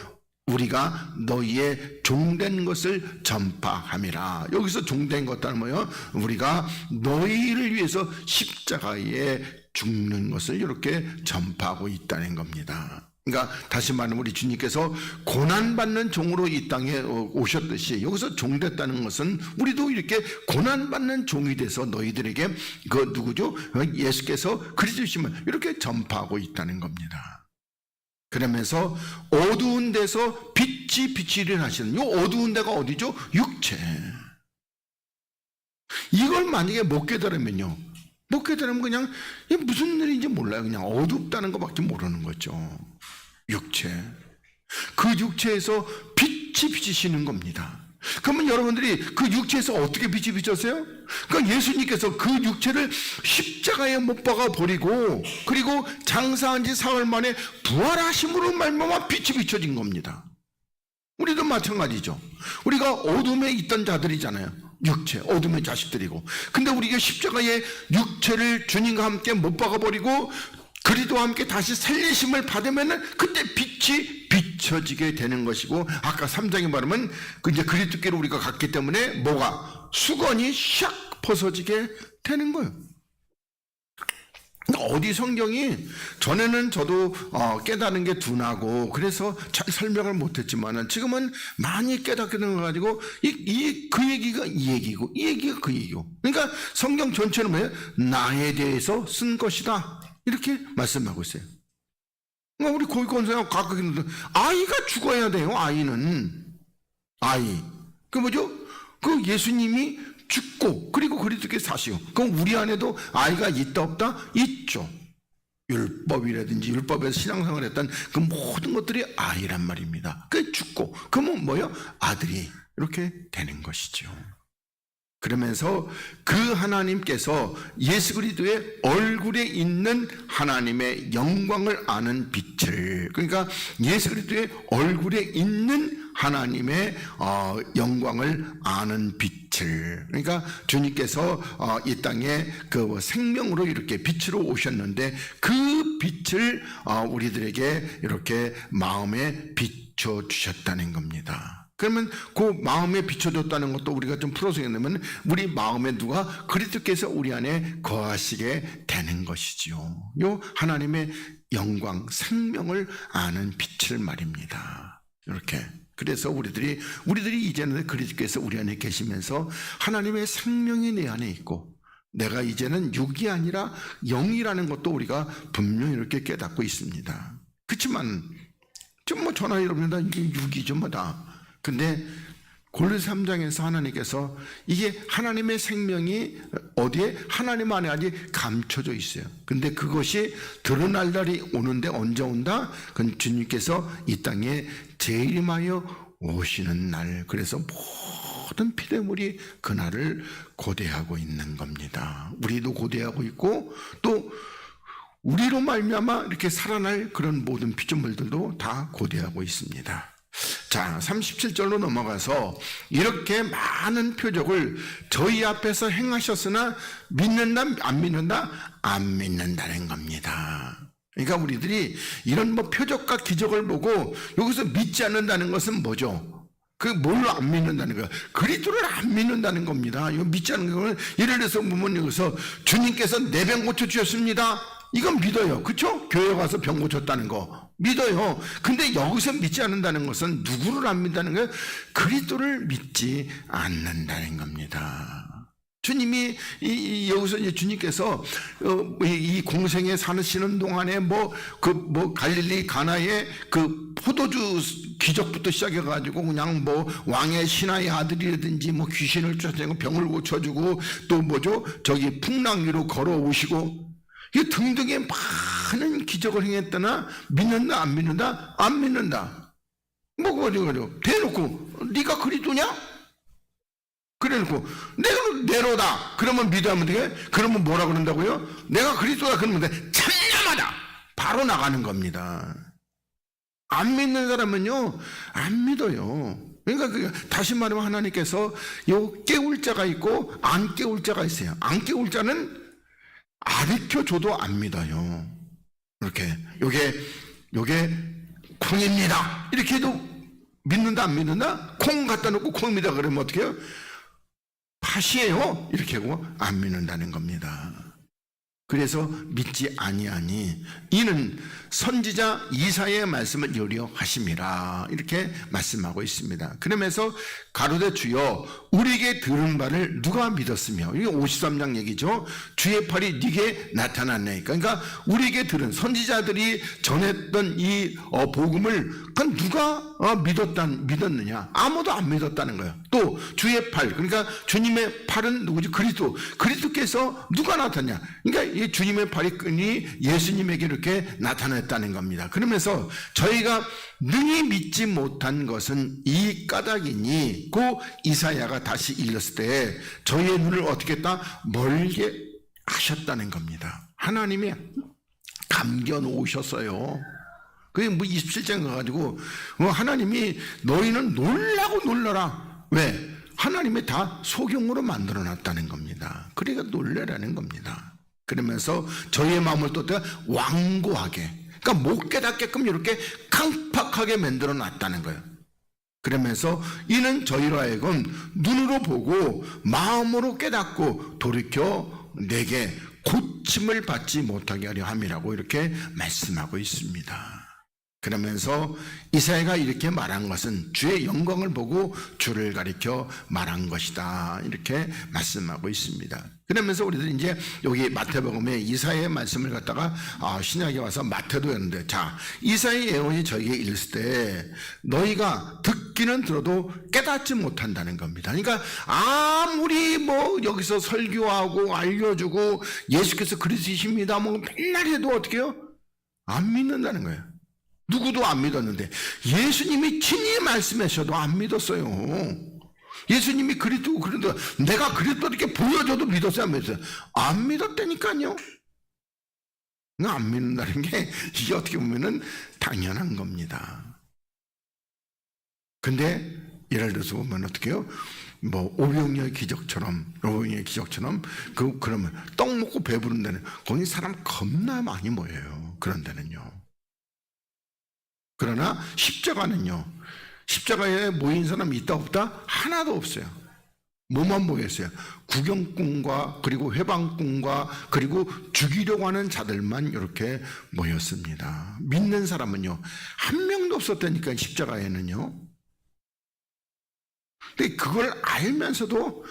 우리가 너희의 종된 것을 전파함이라. 여기서 종된 것은 뭐예요? 우리가 너희를 위해서 십자가에 죽는 것을 이렇게 전파하고 있다는 겁니다. 그러니까 다시 말하면 우리 주님께서 고난받는 종으로 이 땅에 오셨듯이, 여기서 종됐다는 것은 우리도 이렇게 고난받는 종이 돼서 너희들에게 그 누구죠? 예수께서 그리스도심을 이렇게 전파하고 있다는 겁니다. 그러면서 어두운 데서 빛이 비치려 하시는, 이 어두운 데가 어디죠? 육체. 이걸 만약에 못 깨달으면요, 못 깨달으면 그냥 무슨 일인지 몰라요. 그냥 어둡다는 것밖에 모르는 거죠. 육체. 그 육체에서 빛이 비치시는 겁니다. 그러면 여러분들이 그 육체에서 어떻게 빛이 비쳤어요? 그러니까 예수님께서 그 육체를 십자가에 못 박아 버리고, 그리고 장사한 지 사흘 만에 부활하심으로 말미암아 빛이 비춰진 겁니다. 우리도 마찬가지죠. 우리가 어둠에 있던 자들이잖아요. 육체, 어둠의 자식들이고. 근데 우리가 십자가에 육체를 주님과 함께 못 박아버리고 그리스도와 함께 다시 살리심을 받으면은 그때 빛이 비춰지게 되는 것이고, 아까 3장에 말하면 이제 그리스도께로 우리가 갔기 때문에 뭐가? 수건이 샥 벗어지게 되는 거예요. 어디 성경이, 전에는 저도 깨닫는 게 둔하고 그래서 잘 설명을 못했지만은 지금은 많이 깨닫게 된 거 가지고 그 얘기가 이 얘기고 이 얘기가 그 얘기고, 그러니까 성경 전체는 뭐예요? 나에 대해서 쓴 것이다, 이렇게 말씀하고 있어요. 그러니까 우리 고위권세가 각각 있는데, 아이가 죽어야 돼요. 아이는 아이, 그 뭐죠? 그 예수님이 죽고 그리고 그리스도께 사시고, 그럼 우리 안에도 아이가 있다 없다? 있죠. 율법이라든지 율법에서 신앙생활을 했던 그 모든 것들이 아이란 말입니다. 그 죽고, 그러면 뭐요? 아들이 이렇게 되는 것이죠. 그러면서 그 하나님께서 예수 그리스도의 얼굴에 있는 하나님의 영광을 아는 빛을, 그러니까 예수 그리스도의 얼굴에 있는 하나님의 영광을 아는 빛을, 그러니까 주님께서 이 땅에 그 생명으로 이렇게 빛으로 오셨는데 그 빛을 우리들에게 이렇게 마음에 비춰 주셨다는 겁니다. 그러면 그 마음에 비춰줬다는 것도 우리가 좀 풀어서 얘기하면 우리 마음에 누가 그리스도께서 우리 안에 거하시게 되는 것이지요. 요 하나님의 영광, 생명을 아는 빛을 말입니다. 이렇게. 그래서 우리들이 이제는 그리스도께서 우리 안에 계시면서 하나님의 생명이 내 안에 있고 내가 이제는 육이 아니라 영이라는 것도 우리가 분명히 이렇게 깨닫고 있습니다. 그렇지만 좀 뭐 전화 이러면 이게 육이죠 뭐 다. 근데 골로새 3장에서 하나님께서 이게 하나님의 생명이 어디에? 하나님 안에 아직 감춰져 있어요. 근데 그것이 드러날 날이 오는데 언제 온다? 그건 주님께서 이 땅에 재림하여 오시는 날. 그래서 모든 피조물이 그날을 고대하고 있는 겁니다. 우리도 고대하고 있고 또 우리로 말미암아 이렇게 살아날 그런 모든 피조물들도 다 고대하고 있습니다. 자, 37절로 넘어가서 이렇게 많은 표적을 저희 앞에서 행하셨으나 믿는다, 안 믿는다? 안 믿는다는 겁니다. 그러니까 우리들이 이런 뭐 표적과 기적을 보고 여기서 믿지 않는다는 것은 뭐죠? 그 뭘로 안 믿는다는 거야? 그리스도를 안 믿는다는 겁니다. 이거 믿지 않는 거는 예를 들어서 보면 여기서 주님께서 내 병 고쳐주셨습니다. 이건 믿어요. 그렇죠? 교회 가서 병 고쳤다는 거 믿어요. 근데 여기서 믿지 않는다는 것은 누구를 안 믿는다는 거예요? 그리스도를 믿지 않는다는 겁니다. 주님이 여기서 이제 주님께서 이 공생에 사시는 동안에 갈릴리 가나에 그 포도주 기적부터 시작해가지고 그냥 뭐 왕의 신하의 아들이라든지 뭐 귀신을 쫓아내고 병을 고쳐주고 또 뭐죠? 저기 풍랑 위로 걸어오시고 이 등등의 많은 기적을 행했다나 믿는다 안 믿는다? 안 믿는다. 뭐 그거 대놓고 네가 그리스도냐? 그래놓고 내가 네로다. 그러면 믿으면 돼? 그러면 뭐라 그런다고요? 내가 그리스도다 그러면 돼. 참념하다. 바로 나가는 겁니다. 안 믿는 사람은요 안 믿어요. 그러니까 다시 말하면 하나님께서 요 깨울 자가 있고 안 깨울 자가 있어요. 안 깨울 자는 가르쳐줘도 안 믿어요. 이렇게 요게 콩입니다. 이렇게 해도 믿는다 안 믿는다? 콩 갖다 놓고 콩입니다 그러면 어떻게 해요? 팥이에요. 이렇게 하고 안 믿는다는 겁니다. 그래서 믿지 아니하니 이는 선지자 이사야의 말씀을 여려하심이라 이렇게 말씀하고 있습니다. 그러면서 가로되 주여 우리에게 들은 바를 누가 믿었으며, 이게 53장 얘기죠. 주의 팔이 네게 나타났나이까. 그러니까 우리에게 들은 선지자들이 전했던 이 복음을 그건 누가 믿었느냐? 아무도 안 믿었다는 거예요. 또 주의 팔, 그러니까 주님의 팔은 누구지? 그리스도께서 누가 나타났냐? 그러니까 이 주님의 팔이 끈이 예수님에게 이렇게 나타났다는 겁니다. 그러면서 저희가 능히 믿지 못한 것은 이 까닭이니, 고 이사야가 다시 읽었을 때 저희의 눈을 어떻게 했다? 멀게 하셨다는 겁니다. 하나님이 감겨 놓으셨어요. 그게 뭐 27장 가가지고 하나님이 너희는 놀라고 놀라라. 왜? 하나님이 다 소경으로 만들어 놨다는 겁니다. 그러니까 놀래라는 겁니다. 그러면서 저희의 마음을 또 완고하게, 그러니까 못 깨닫게끔 이렇게 강팍하게 만들어 놨다는 거예요. 그러면서 이는 저희로 하여금 눈으로 보고 마음으로 깨닫고 돌이켜 내게 고침을 받지 못하게 하려 함이라고 이렇게 말씀하고 있습니다. 그러면서 이사야가 이렇게 말한 것은 주의 영광을 보고 주를 가리켜 말한 것이다 이렇게 말씀하고 있습니다. 그러면서 우리들 이제 여기 마태복음에 이사야의 말씀을 갖다가 신약에 와서 마태도였는데, 자, 이사야의 예언이 저에게 읽을 때 너희가 듣기는 들어도 깨닫지 못한다는 겁니다. 그러니까 아무리 뭐 여기서 설교하고 알려주고 예수께서 그리스도이십니다 뭐 맨날 해도 어떻게 해요? 안 믿는다는 거예요. 누구도 안 믿었는데 예수님이 친히 말씀하셔도 안 믿었어요. 예수님이 그리스도고 그런데 내가 그리스도 이렇게 보여줘도 믿었어요, 안 믿었어요? 안 믿었다니까요. 안 믿는다는 게 이게 어떻게 보면은 당연한 겁니다. 근데 예를 들어서 보면 어떻게 해요? 뭐 오병이어의 기적처럼 그러면 떡 먹고 배부른다는, 거기 사람 겁나 많이 모여요. 그런 데는요. 그러나 십자가는요, 십자가에 모인 사람이 있다 없다? 하나도 없어요. 뭐만 모였어요? 구경꾼과 그리고 회방꾼과 그리고 죽이려고 하는 자들만 이렇게 모였습니다. 믿는 사람은요 한 명도 없었다니까요, 십자가에는요. 근데 그걸 알면서도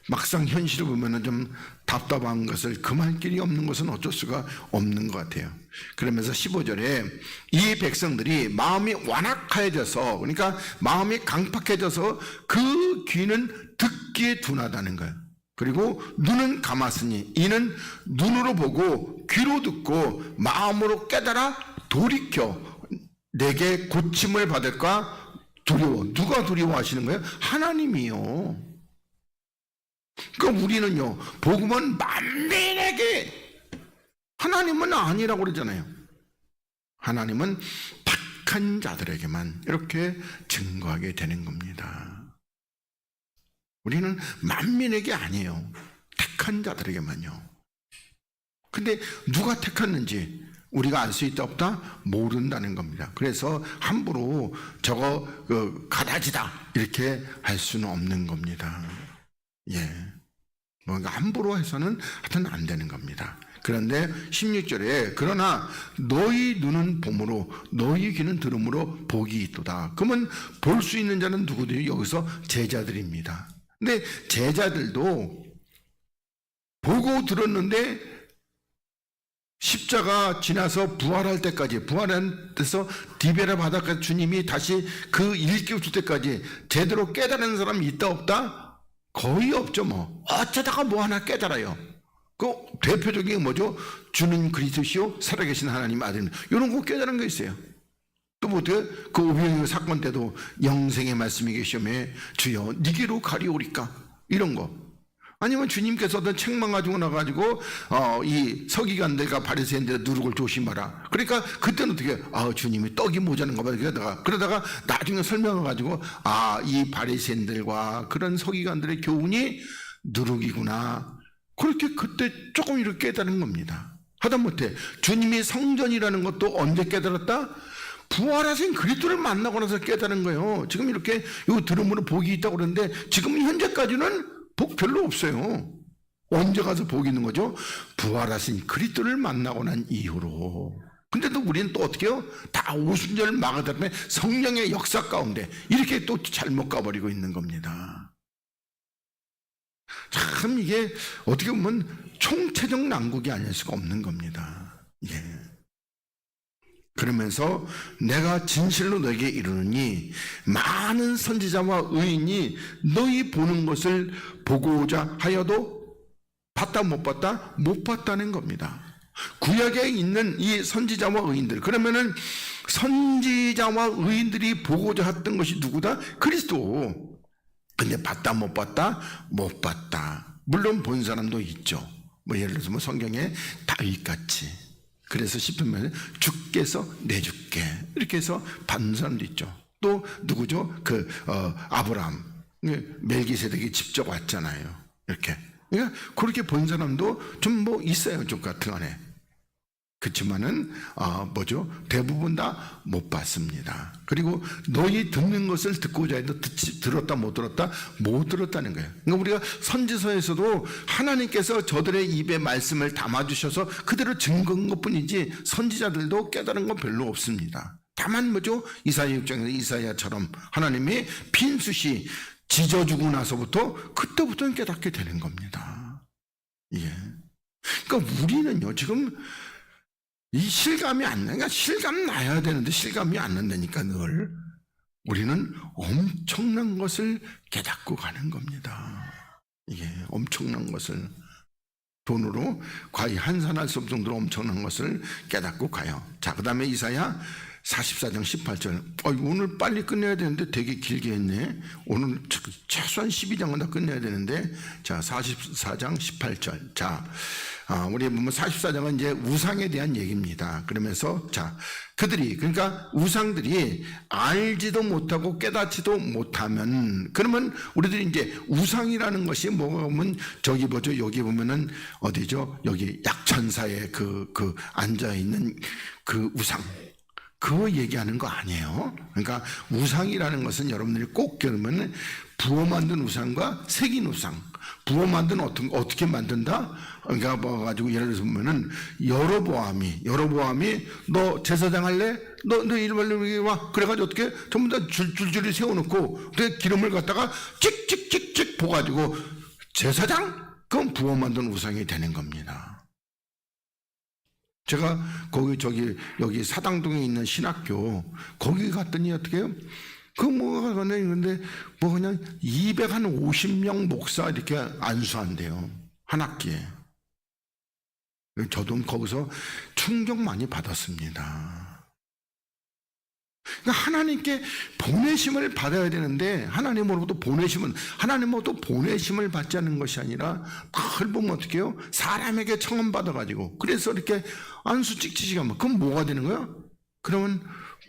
막상 현실을 보면은 좀 답답한 것을, 금할 길이 없는 것은 어쩔 수가 없는 것 같아요. 그러면서 15절에 이 백성들이 마음이 완악해져서, 그러니까 마음이 강팍해져서 그 귀는 듣기에 둔하다는 거예요. 그리고 눈은 감았으니 이는 눈으로 보고 귀로 듣고 마음으로 깨달아 돌이켜 내게 고침을 받을까 두려워. 누가 두려워하시는 거예요? 하나님이요. 그러니까 우리는요, 복음은 만민에게, 하나님은 아니라고 그러잖아요. 하나님은 택한 자들에게만 이렇게 증거하게 되는 겁니다. 우리는 만민에게 아니에요. 택한 자들에게만요. 근데 누가 택했는지 우리가 알 수 있다 없다? 모른다는 겁니다. 그래서 함부로 저거 가다지다 이렇게 할 수는 없는 겁니다. 예, 뭔가 함부로 해서는 하여튼 안 되는 겁니다. 그런데 16절에 그러나 너희 눈은 봄으로 너희 귀는 들음으로 복이 있도다. 그러면 볼 수 있는 자는 누구들이? 여기서 제자들입니다. 근데 제자들도 보고 들었는데 십자가 지나서 부활할 때까지, 부활한 데서 디베라 바닷가 주님이 다시 그 일깨우실 때까지 제대로 깨달은 사람이 있다 없다? 거의 없죠. 뭐 어쩌다가 뭐 하나 깨달아요. 그 대표적인 게 뭐죠? 주는 그리스도시요 살아계신 하나님 아들입니다. 이런 거 깨달은 거 있어요. 또 뭐 어떻게? 그 오병이어 사건 때도 영생의 말씀이 계시오매 주여 니게로 가리오리까, 이런 거. 아니면 주님께서 어떤 책망 가지고 나가지고 이 서기관들과 바리새인들의 누룩을 조심하라. 그러니까 그때는 어떻게? 주님이 떡이 모자란가 봐. 그러다가 나중에 설명을 가지고 이 바리새인들과 그런 서기관들의 교훈이 누룩이구나. 그렇게 그때 조금 이렇게 깨달은 겁니다. 하다못해 주님이 성전이라는 것도 언제 깨달았다? 부활하신 그리스도를 만나고 나서 깨달은 거예요. 지금 이렇게 이거 들음으로 복이 있다고 그러는데 지금 현재까지는 복 별로 없어요. 언제 가서 복이 있는 거죠? 부활하신 그리스도를 만나고 난 이후로. 근데도 우리는 또 어떻게 해요? 다 오순절 막아달면 성령의 역사 가운데 이렇게 또 잘못 가버리고 있는 겁니다. 참 이게 어떻게 보면 총체적 난국이 아닐 수가 없는 겁니다. 예. 그러면서 내가 진실로 너에게 이르노니 많은 선지자와 의인이 너희 보는 것을 보고자 하여도 봤다 못 봤다? 못 봤다는 겁니다. 구약에 있는 이 선지자와 의인들, 그러면은 선지자와 의인들이 보고자 했던 것이 누구다? 그리스도. 근데 봤다 못 봤다? 못 봤다. 물론 본 사람도 있죠. 뭐 예를 들어서 뭐 성경에 다윗같이, 그래서 시편에 주께서 내주께 이렇게 해서 받는 사람도 있죠. 또 누구죠? 아브라함, 멜기세덱이 직접 왔잖아요. 이렇게. 그러니까 그렇게 본 사람도 좀 뭐 있어요. 좀 같은 안에. 그렇지만은 뭐죠? 대부분 다 못 봤습니다. 그리고 너희 듣는 것을 듣고자 해도 들었다 못 들었다? 못 들었다는 거예요. 그러니까 우리가 선지서에서도 하나님께서 저들의 입에 말씀을 담아주셔서 그대로 증거한 것뿐이지 선지자들도 깨달은 건 별로 없습니다. 다만 뭐죠? 이사야 6장에서 이사야처럼 하나님이 빈수시 지져주고 나서부터 그때부터는 깨닫게 되는 겁니다. 예. 그러니까 우리는요 지금 이 실감이 안 나니까, 실감 나야 되는데 실감이 안 난다니까. 늘 우리는 엄청난 것을 깨닫고 가는 겁니다. 이게 엄청난 것을 돈으로 거의 환산할 수 없을 정도로 엄청난 것을 깨닫고 가요. 자, 그 다음에 이사야 44장 18절. 오늘 빨리 끝내야 되는데 되게 길게 했네. 오늘 최소한 12장은 다 끝내야 되는데. 자, 44장 18절. 자, 우리 보면 44장은 이제 우상에 대한 얘기입니다. 그러면서, 자, 그들이, 그러니까 우상들이 알지도 못하고 깨닫지도 못하면, 그러면 우리들이 이제 우상이라는 것이 뭐가 보면, 저기 뭐죠? 여기 보면은 어디죠? 여기 약천사에 앉아있는 그 우상. 그거 얘기하는 거 아니에요. 그러니까 우상이라는 것은 여러분들이 꼭 기억하면 부어 만든 우상과 새긴 우상. 부어 만든 어떻게 만든다? 그러니까 뭐 가지고 예를 들어서 보면은 여로보암이 너 제사장 할래? 너 이리 와. 그래가지고 어떻게 전부 다 줄줄이 세워놓고 기름을 갖다가 찍찍찍찍 부어가지고 제사장? 그건 부어 만든 우상이 되는 겁니다. 제가 여기 사당동에 있는 신학교, 거기 갔더니 어떻게 해요? 뭐가 근데 그냥 250명 목사 이렇게 안수한대요. 한 학기에. 저도 거기서 충격 많이 받았습니다. 그러니까 하나님께 보내심을 받아야 되는데, 하나님으로부터 보내심을 받지 않는 것이 아니라, 늘 보면 어떻게 해요? 사람에게 청원받아가지고, 그래서 이렇게 안수 찍찍이 하면, 그럼 뭐가 되는 거야? 그러면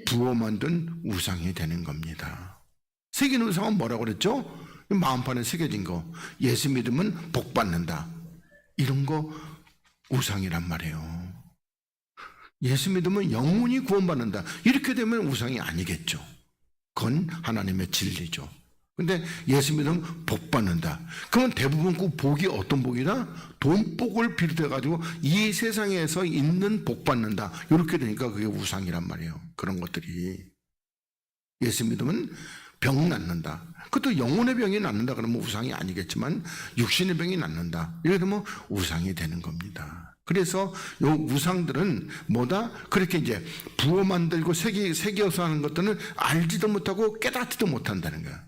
부어 만든 우상이 되는 겁니다. 새긴 우상은 뭐라고 그랬죠? 마음판에 새겨진 거. 예수 믿으면 복 받는다. 이런 거 우상이란 말이에요. 예수 믿으면 영혼이 구원받는다. 이렇게 되면 우상이 아니겠죠. 그건 하나님의 진리죠. 근데 예수 믿으면 복 받는다. 그러면 대부분 그 복이 어떤 복이다? 돈복을 비롯해가지고 이 세상에서 있는 복 받는다. 이렇게 되니까 그게 우상이란 말이에요. 그런 것들이. 예수 믿으면 병 낫는다. 그것도 영혼의 병이 낫는다 그러면 우상이 아니겠지만 육신의 병이 낫는다. 이렇게 되면 우상이 되는 겁니다. 그래서 요 우상들은 뭐다? 그렇게 이제 부어 만들고 새겨서 하는 것들은 알지도 못하고 깨닫지도 못한다는 거야.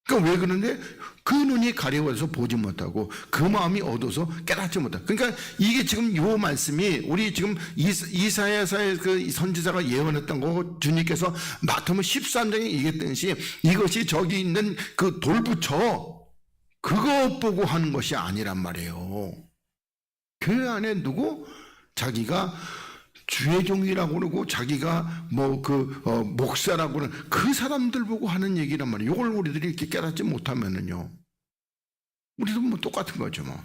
그러니까 왜 그런데? 그 눈이 가려워서 보지 못하고 그 마음이 어두워서 깨닫지 못하고. 그러니까 이게 지금 요 말씀이 우리 지금 이사야서의 그 선지자가 예언했던 거 주님께서 마태복음 13장에 얘기했듯이 이것이 저기 있는 그 돌부처 그거 보고 하는 것이 아니란 말이에요. 그 안에 누구? 자기가 주의 종이라고 그러고 자기가 목사라고 그러는 그 사람들 보고 하는 얘기란 말이에요. 이걸 우리들이 이렇게 깨닫지 못하면은요. 우리도 뭐 똑같은 거죠, 뭐.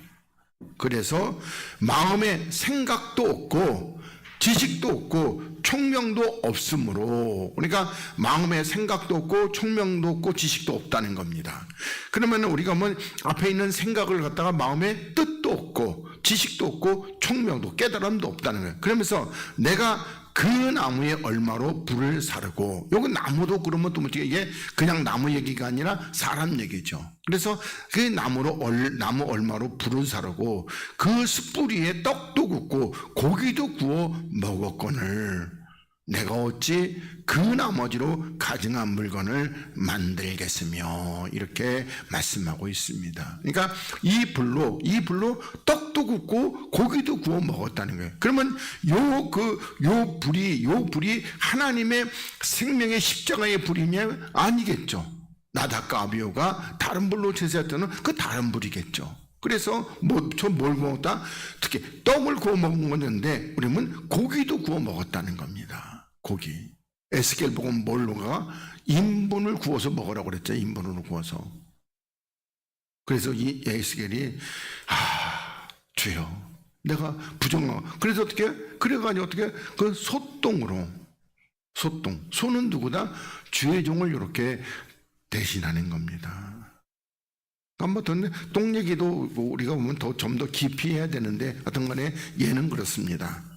그래서 마음에 생각도 없고 지식도 없고 총명도 없으므로, 그러니까 마음에 생각도 없고 총명도 없고 지식도 없다는 겁니다. 그러면 우리가 뭐 앞에 있는 생각을 갖다가 마음에 뜻도 없고 지식도 없고 총명도 깨달음도 없다는 거예요. 그러면서 내가 그 나무에 얼마로 불을 사르고, 요거 나무도 그러면 또 어떻게 이게 그냥 나무 얘기가 아니라 사람 얘기죠. 그래서 그 나무 얼마로 불을 사르고 그 숯불 위에 떡도 굽고 고기도 구워 먹었거늘 내가 어찌 그 나머지로 가증한 물건을 만들겠으며, 이렇게 말씀하고 있습니다. 그러니까 이 불로 떡도 굽고 고기도 구워 먹었다는 거예요. 그러면 요 불이 하나님의 생명의 십자가의 불이냐? 아니겠죠. 나답과 아비후가 다른 불로 제사했다는 그 다른 불이겠죠. 그래서 뭘 먹었다? 특히 떡을 구워 먹은 건데 우리는 고기도 구워 먹었다는 겁니다. 고기. 에스겔 보고 뭘로가 인분을 구워서 먹으라고 그랬죠. 인분으로 구워서. 그래서 이 에스겔이 주여 내가 부정하고, 그래서 그래가지고 그 소는 누구다? 주의 종을 이렇게 대신하는 겁니다. 한번 똥 얘기도 우리가 보면 좀 더 깊이 해야 되는데 어떤 간에 얘는 그렇습니다.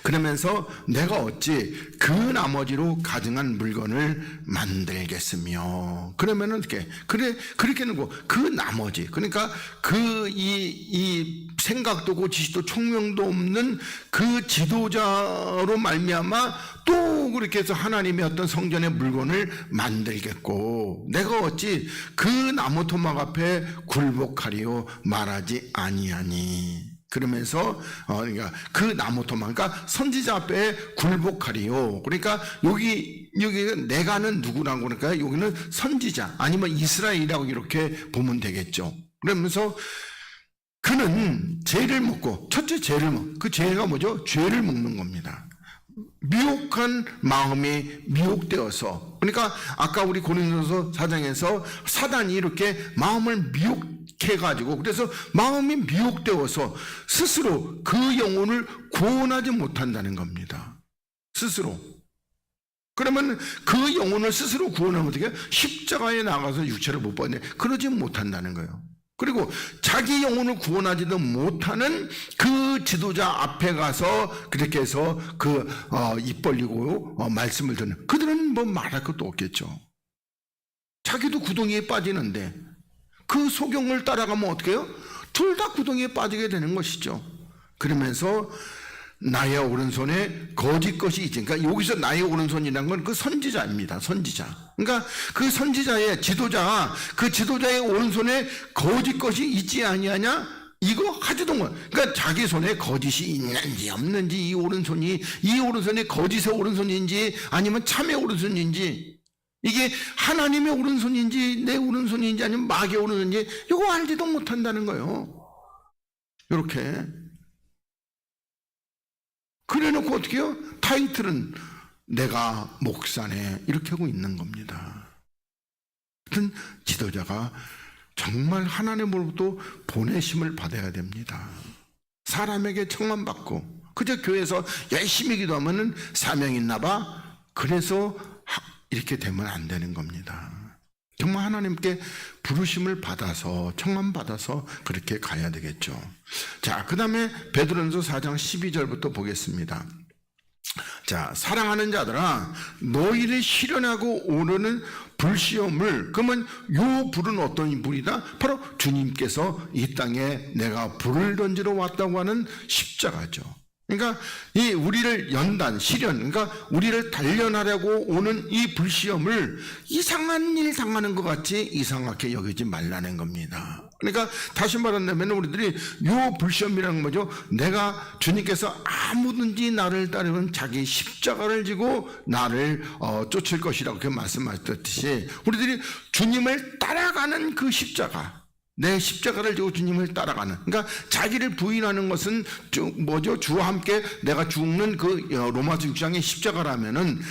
그러면서 내가 어찌 그 나머지로 가증한 물건을 만들겠으며, 그러면은 그렇게는 그 나머지, 그러니까 이 생각도 없고 지식도 총명도 없는 그 지도자로 말미암아 또 그렇게 해서 하나님의 어떤 성전의 물건을 만들겠고, 내가 어찌 그 나무 토막 앞에 굴복하리요 말하지 아니하니. 그러면서 그러니까 그 나무 토막, 그러니까 선지자 앞에 굴복하리요. 그러니까 여기 내가는 누구라고 그러니까 여기는 선지자 아니면 이스라엘이라고 이렇게 보면 되겠죠. 그러면서 그는 죄를 먹고, 첫째 죄를 먹고, 그 죄가 뭐죠? 죄를 먹는 겁니다. 미혹한 마음이 미혹되어서, 그러니까 아까 우리 고린도서 4장에서 사단이 이렇게 마음을 미혹해가지고, 그래서 마음이 미혹되어서 스스로 그 영혼을 구원하지 못한다는 겁니다. 스스로. 그러면 그 영혼을 스스로 구원하면 어떻게 해요? 십자가에 나가서 육체를 못 받네. 그러지 못한다는 거예요. 그리고 자기 영혼을 구원하지도 못하는 그 지도자 앞에 가서 그렇게 해서 입 벌리고 말씀을 듣는, 그들은 뭐 말할 것도 없겠죠. 자기도 구덩이에 빠지는데 그 소경을 따라가면 어떻게 해요? 둘 다 구덩이에 빠지게 되는 것이죠. 그러면서 나의 오른손에 거짓 것이 있지. 그러니까 여기서 나의 오른손이라는 건 그 선지자입니다. 선지자. 그러니까 그 선지자의 지도자, 그 지도자의 오른손에 거짓 것이 있지 아니하냐? 이거 하지도 못. 그러니까 자기 손에 거짓이 있는지 없는지, 이 오른손이 거짓의 오른손인지 아니면 참의 오른손인지, 이게 하나님의 오른손인지 내 오른손인지 아니면 마귀의 오른손인지 이거 알지도 못한다는 거예요. 이렇게. 그래놓고 어떻게 해요? 타이틀은 내가 목사네 이렇게 하고 있는 겁니다. 하여튼 지도자가 정말 하나님으로부터 보내심을 받아야 됩니다. 사람에게 청만 받고 그저 교회에서 열심히 기도하면 사명이 있나 봐. 그래서 이렇게 되면 안 되는 겁니다. 정말 하나님께 부르심을 받아서 청만 받아서 그렇게 가야 되겠죠. 자, 그 다음에 베드로전서 4장 12절부터 보겠습니다. 자, 사랑하는 자들아, 너희를 시련하고 오르는 불시험을, 그러면 요 불은 어떤 불이다? 바로 주님께서 이 땅에 내가 불을 던지러 왔다고 하는 십자가죠. 그러니까 이 우리를 연단, 시련, 그러니까 우리를 단련하려고 오는 이 불시험을 이상한 일 당하는 것 같이 이상하게 여기지 말라는 겁니다. 그러니까 다시 말한다면 우리들이 요 불시험이라는 거죠. 내가 주님께서 아무든지 나를 따르면 자기 십자가를 지고 나를 쫓을 것이라고 그렇게 말씀하셨듯이 우리들이 주님을 따라가는 그 십자가, 내 십자가를 지고 주님을 따라가는, 그러니까 자기를 부인하는 것은 뭐죠? 주와 함께 내가 죽는 그 로마서 6장의 십자가라면은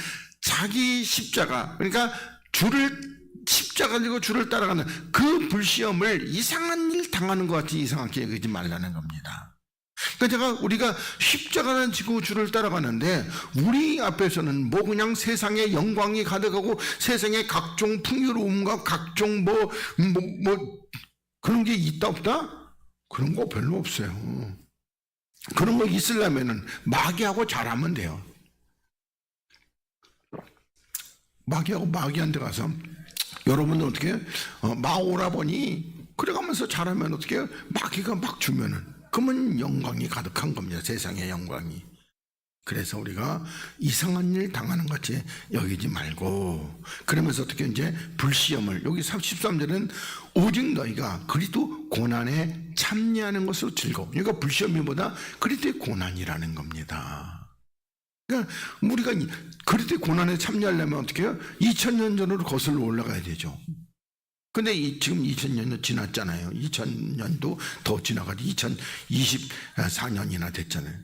자기 십자가, 그러니까 십자가 지고 주를 따라가는 그 불시험을 이상한 일 당하는 것 같이 이상하게 여기지 말라는 겁니다. 그러니까 우리가 십자가를 지고 주를 따라가는데 우리 앞에서는 뭐 그냥 세상의 영광이 가득하고 세상의 각종 풍요로움과 각종 그런 게 있다 없다? 그런 거 별로 없어요. 그런 거 있으려면은 마귀하고 잘하면 돼요. 마귀한테 가서 여러분들 어떻게 마오라버니 그래가면서 잘하면 어떻게 해요? 마귀가 막 주면은 그러면 영광이 가득한 겁니다. 세상의 영광이. 그래서 우리가 이상한 일 당하는 것 같이 여기지 말고, 그러면서 어떻게 이제 불시험을, 여기 13절은 오직 너희가 그리스도 고난에 참여하는 것으로 즐거워. 그러니까 불시험이보다 그리스도의 고난이라는 겁니다. 그러니까 우리가 그리스도의 고난에 참여하려면 어떻게 해요? 2000년 전으로 거슬러 올라가야 되죠. 근데 지금 2000년 지났잖아요. 2000년도 더 지나가지 2024년이나 됐잖아요.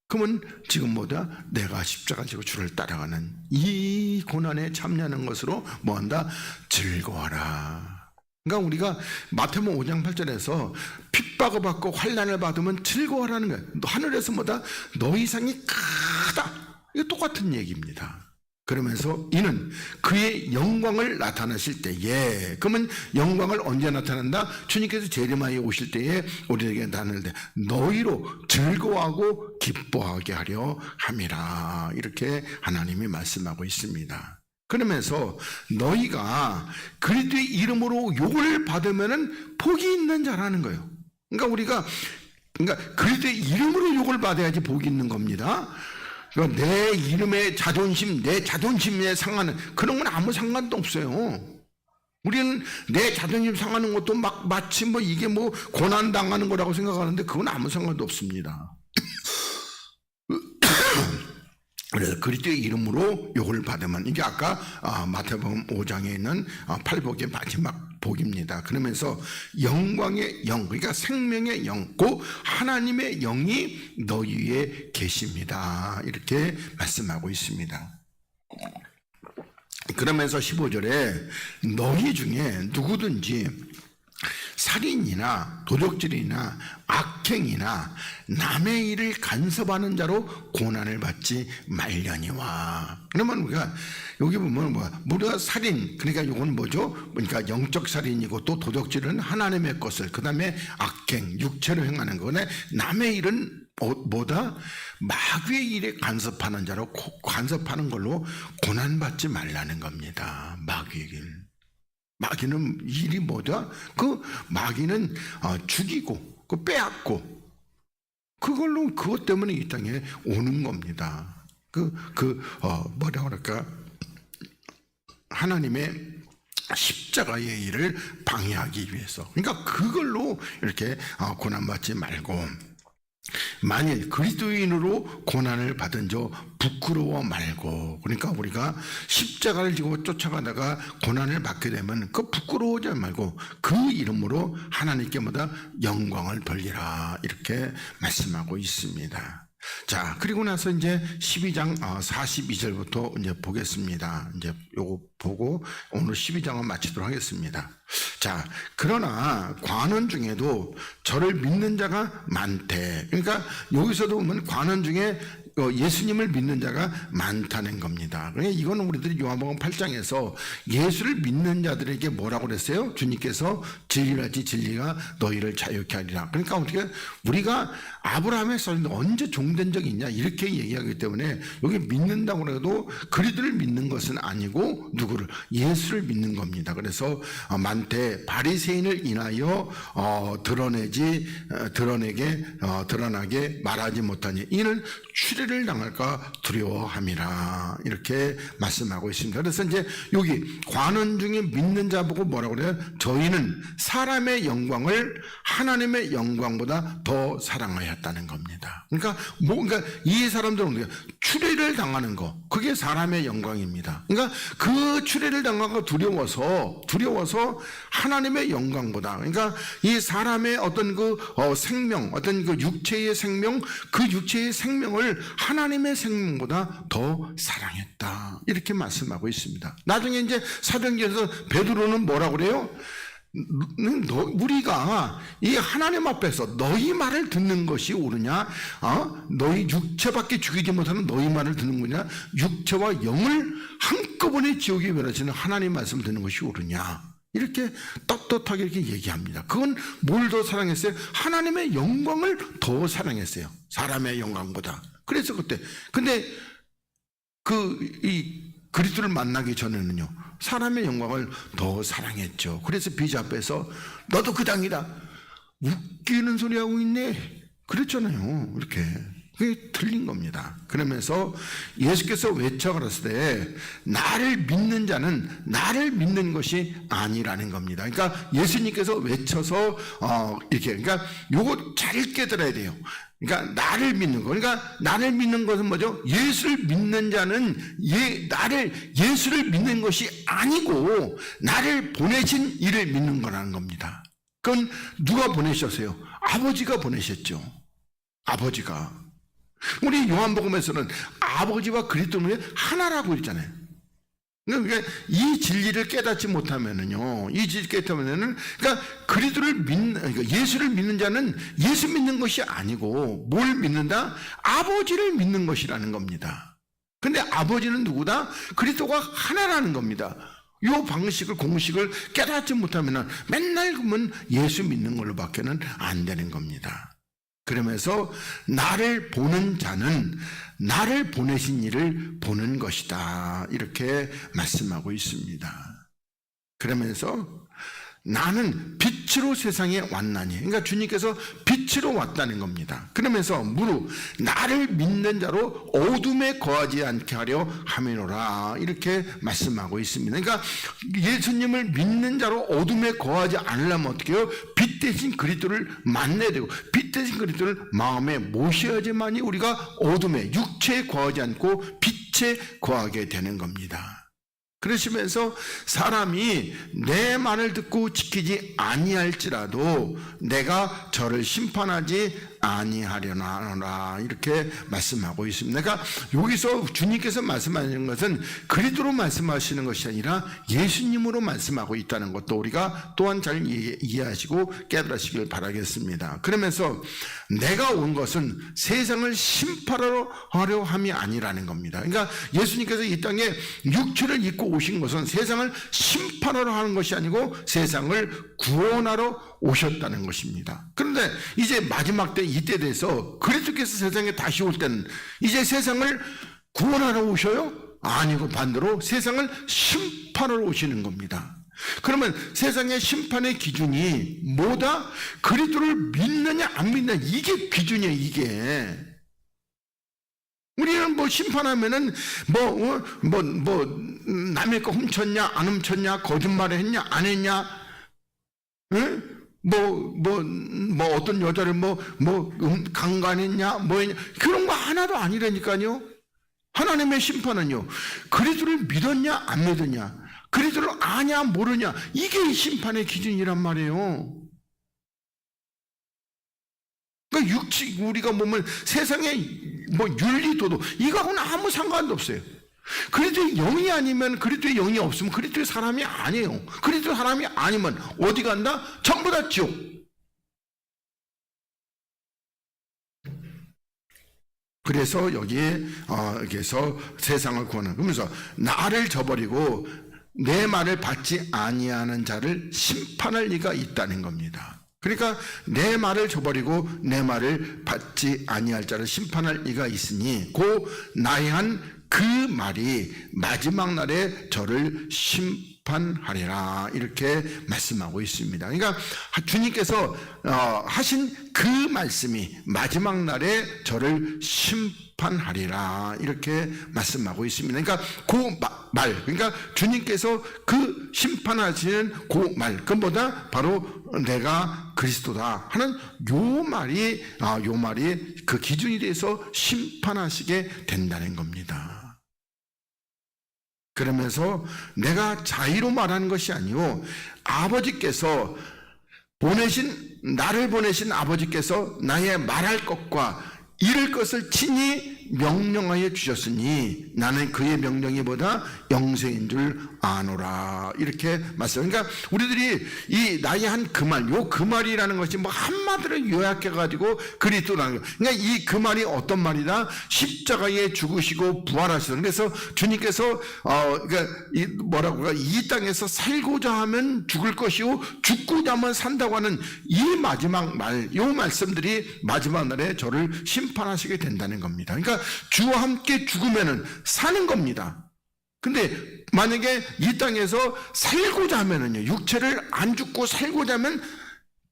그러면 지금 뭐다? 내가 십자가 지고 주를 따라가는 이 고난에 참여하는 것으로 뭐한다? 즐거워라. 그러니까 우리가 마태복음 5장 8절에서 핍박을 받고 환난을 받으면 즐거워라는 거예요. 하늘에서 뭐다? 너희 상이 크다. 이거 똑같은 얘기입니다. 그러면서 이는 그의 영광을 나타나실 때에, 그러면 영광을 언제 나타난다? 주님께서 재림하여 오실 때에 우리에게 나타날 때 너희로 즐거워하고 기뻐하게 하려 함이라. 이렇게 하나님이 말씀하고 있습니다. 그러면서 너희가 그리스도의 이름으로 욕을 받으면은 복이 있는 자라는 거예요. 그러니까 그리스도의 이름으로 욕을 받아야지 복이 있는 겁니다. 내 이름의 자존심, 내 자존심에 상하는 그런 건 아무 상관도 없어요. 우리는 내 자존심 상하는 것도 막 마치 뭐 이게 뭐 고난 당하는 거라고 생각하는데 그건 아무 상관도 없습니다. 그래서 그리스도의 이름으로 욕을 받으면, 이게 아까 마태복음 5장에 있는 팔복의 마지막 복입니다. 그러면서 영광의 영, 그러니까 생명의 영, 고 하나님의 영이 너희 위에 계십니다. 이렇게 말씀하고 있습니다. 그러면서 15절에 너희 중에 누구든지 살인이나 도적질이나 악행이나 남의 일을 간섭하는 자로 고난을 받지 말려니와. 그러면 우리가 여기 보면 우리가 살인, 그러니까 이건 뭐죠? 그러니까 영적 살인이고, 또 도적질은 하나님의 것을, 그 다음에 악행, 육체로 행하는 거네. 남의 일은 뭐다? 마귀의 일에 간섭하는 자로, 간섭하는 걸로 고난받지 말라는 겁니다. 마귀의 일. 마귀는 일이 뭐다? 그 마귀는 죽이고, 그 빼앗고, 그걸로, 그것 때문에 이 땅에 오는 겁니다. 뭐라 그럴까? 하나님의 십자가의 일을 방해하기 위해서. 그러니까 그걸로 이렇게 고난받지 말고, 만일 그리스도인으로 고난을 받은 저 부끄러워 말고, 그러니까 우리가 십자가를 지고 쫓아가다가 고난을 받게 되면 그 부끄러워하지 말고 그 이름으로 하나님께 마다 영광을 돌리라, 이렇게 말씀하고 있습니다. 자, 그리고 나서 이제 12장 42절부터 이제 보겠습니다. 이제 요거 보고 오늘 12장은 마치도록 하겠습니다. 자, 그러나 관원 중에도 저를 믿는 자가 많대. 그러니까 여기서도 보면 관원 중에 예수님을 믿는 자가 많다는 겁니다. 그러니까 이거는 우리들이 요한복음 8장에서 예수를 믿는 자들에게 뭐라고 그랬어요? 주님께서 진리랄지 진리가 너희를 자유케 하리라. 그러니까 어떻게 우리가 아브라함의 썰인데 언제 종된 적이 있냐, 이렇게 얘기하기 때문에 여기 믿는다고 해도 그리스도를 믿는 것은 아니고 누구를? 예수를 믿는 겁니다. 그래서 많대. 바리새인을 인하여 드러나게 말하지 못하니 이는 추례를 당할까 두려워함이라, 이렇게 말씀하고 있습니다. 그래서 이제 여기 관원 중에 믿는 자 보고 뭐라고 그래요? 저희는 사람의 영광을 하나님의 영광보다 더 사랑하였다는 겁니다. 그러니까 이 사람들은 추례를 당하는 거, 그게 사람의 영광입니다. 그러니까 그 추례를 당한 거 두려워서 하나님의 영광보다, 그러니까 이 사람의 어떤 생명, 어떤 육체의 생명, 그 육체의 생명을 하나님의 생명보다 더 사랑했다, 이렇게 말씀하고 있습니다. 나중에 이제 사도행전에서 베드로는 뭐라고 그래요? 우리가 이 하나님 앞에서 너희 말을 듣는 것이 옳으냐? 너희 육체밖에 죽이지 못하는 너희 말을 듣는 거냐? 육체와 영을 한꺼번에 지옥에 멸하시는 하나님 말씀을 듣는 것이 옳으냐? 이렇게 떳떳하게 이렇게 얘기합니다. 그건 뭘 더 사랑했어요? 하나님의 영광을 더 사랑했어요. 사람의 영광보다. 그래서 근데 이 그리스도를 만나기 전에는요, 사람의 영광을 더 사랑했죠. 그래서 비자 앞에서 너도 그 당이다, 웃기는 소리 하고 있네, 그랬잖아요. 이렇게. 그게 틀린 겁니다. 그러면서 예수께서 외쳐가라사대 때 나를 믿는 자는 나를 믿는 것이 아니라는 겁니다. 그러니까 예수님께서 외쳐서 이렇게, 그러니까 요거 잘 깨달아야 돼요. 그러니까 나를 믿는 거, 그러니까 나를 믿는 것은 뭐죠? 예수를 믿는 자는 예수를 믿는 것이 아니고 나를 보내신 이를 믿는 거라는 겁니다. 그건 누가 보내셨어요? 아버지가 보내셨죠. 아버지가. 우리 요한복음에서는 아버지와 그리스도는 하나라고 했잖아요. 그러니까 이 진리를 깨닫지 못하면은요, 그러니까 그러니까 예수를 믿는 자는 예수 믿는 것이 아니고 뭘 믿는다? 아버지를 믿는 것이라는 겁니다. 근데 아버지는 누구다? 그리스도가 하나라는 겁니다. 요 방식을, 공식을 깨닫지 못하면은 맨날 그러면 예수 믿는 걸로밖에는 안 되는 겁니다. 그러면서 나를 보는 자는 나를 보내신 이를 보는 것이다, 이렇게 말씀하고 있습니다. 그러면서 나는 빛으로 세상에 왔나니. 그러니까 주님께서 빛으로 왔다는 겁니다. 그러면서 무릇 나를 믿는 자로 어둠에 거하지 않게 하려 함이노라, 이렇게 말씀하고 있습니다. 그러니까 예수님을 믿는 자로 어둠에 거하지 않으려면 어떻게 해요? 빛 대신 그리스도를 만나야 되고, 빛 대신 그리스도를 마음에 모셔야지만이 우리가 어둠에, 육체에 거하지 않고 빛에 거하게 되는 겁니다. 그러시면서 사람이 내 말을 듣고 지키지 아니할지라도 내가 저를 심판하지 아니하려나, 이렇게 말씀하고 있습니다. 그러니까 여기서 주님께서 말씀하시는 것은 그리스도로 말씀하시는 것이 아니라 예수님으로 말씀하고 있다는 것도 우리가 또한 잘 이해하시고 깨달으시길 바라겠습니다. 그러면서 내가 온 것은 세상을 심판하려 함이 아니라는 겁니다. 그러니까 예수님께서 이 땅에 육체를 입고 오신 것은 세상을 심판하러 하는 것이 아니고 세상을 구원하러 오셨다는 것입니다. 그런데 이제 마지막 때 이때 돼서 그리스도께서 세상에 다시 올 때는 이제 세상을 구원하러 오셔요? 아니고 반대로 세상을 심판하러 오시는 겁니다. 그러면 세상의 심판의 기준이 뭐다? 그리스도를 믿느냐 안 믿느냐, 이게 기준이에요. 이게 우리는 뭐 심판하면은 남의 거 훔쳤냐 안 훔쳤냐, 거짓말을 했냐 안 했냐, 응? 어떤 여자를 강간했냐, 했냐, 그런 거 하나도 아니라니까요. 하나님의 심판은요, 그리스도를 믿었냐 안 믿었냐, 그리스도를 아냐 모르냐, 이게 심판의 기준이란 말이에요. 그러니까 우리가 보면 세상의 윤리 도덕 이거하고는 아무 상관도 없어요. 그리스도의 영이 아니면, 그리스도의 영이 없으면 그리스도의 사람이 아니에요. 그리스도의 사람이 아니면 어디 간다? 전부 다 지옥. 그래서 여기에서 세상을 구하는, 그러면서 나를 저버리고 내 말을 받지 아니하는 자를 심판할 리가 있다는 겁니다. 그러니까 내 말을 저버리고 내 말을 받지 아니할 자를 심판할 리가 있으니 고 나의 한 그 말이 마지막 날에 저를 심판하리라, 이렇게 말씀하고 있습니다. 그러니까 주님께서 하신 그 말씀이 마지막 날에 저를 심판하리라, 이렇게 말씀하고 있습니다. 그러니까 그 말, 그러니까 주님께서 그 심판하시는 그 말, 그것보다 바로 내가 그리스도다 하는 요 말이 그 기준이 돼서 심판하시게 된다는 겁니다. 그러면서 내가 자의로 말하는 것이 아니고 아버지께서 나를 보내신 아버지께서 나의 말할 것과 이룰 것을 친히 명령하여 주셨으니 나는 그의 명령이 보다 영생인 줄 아노라, 이렇게 말씀. 그러니까 우리들이 이 나의 한 그 말, 그 말이라는 것이 한마디로 요약해가지고 그리스도라는 거. 그러니까 이 그 말이 어떤 말이다? 십자가에 죽으시고 부활하시는. 그래서 주님께서 그러니까 이 땅에서 살고자 하면 죽을 것이고 죽고자 하면 산다고 하는 이 마지막 말, 이 말씀들이 마지막 날에 저를 심판하시게 된다는 겁니다. 그러니까 주와 함께 죽으면은 사는 겁니다. 근데 만약에 이 땅에서 살고자 하면은요, 육체를 안 죽고 살고자 하면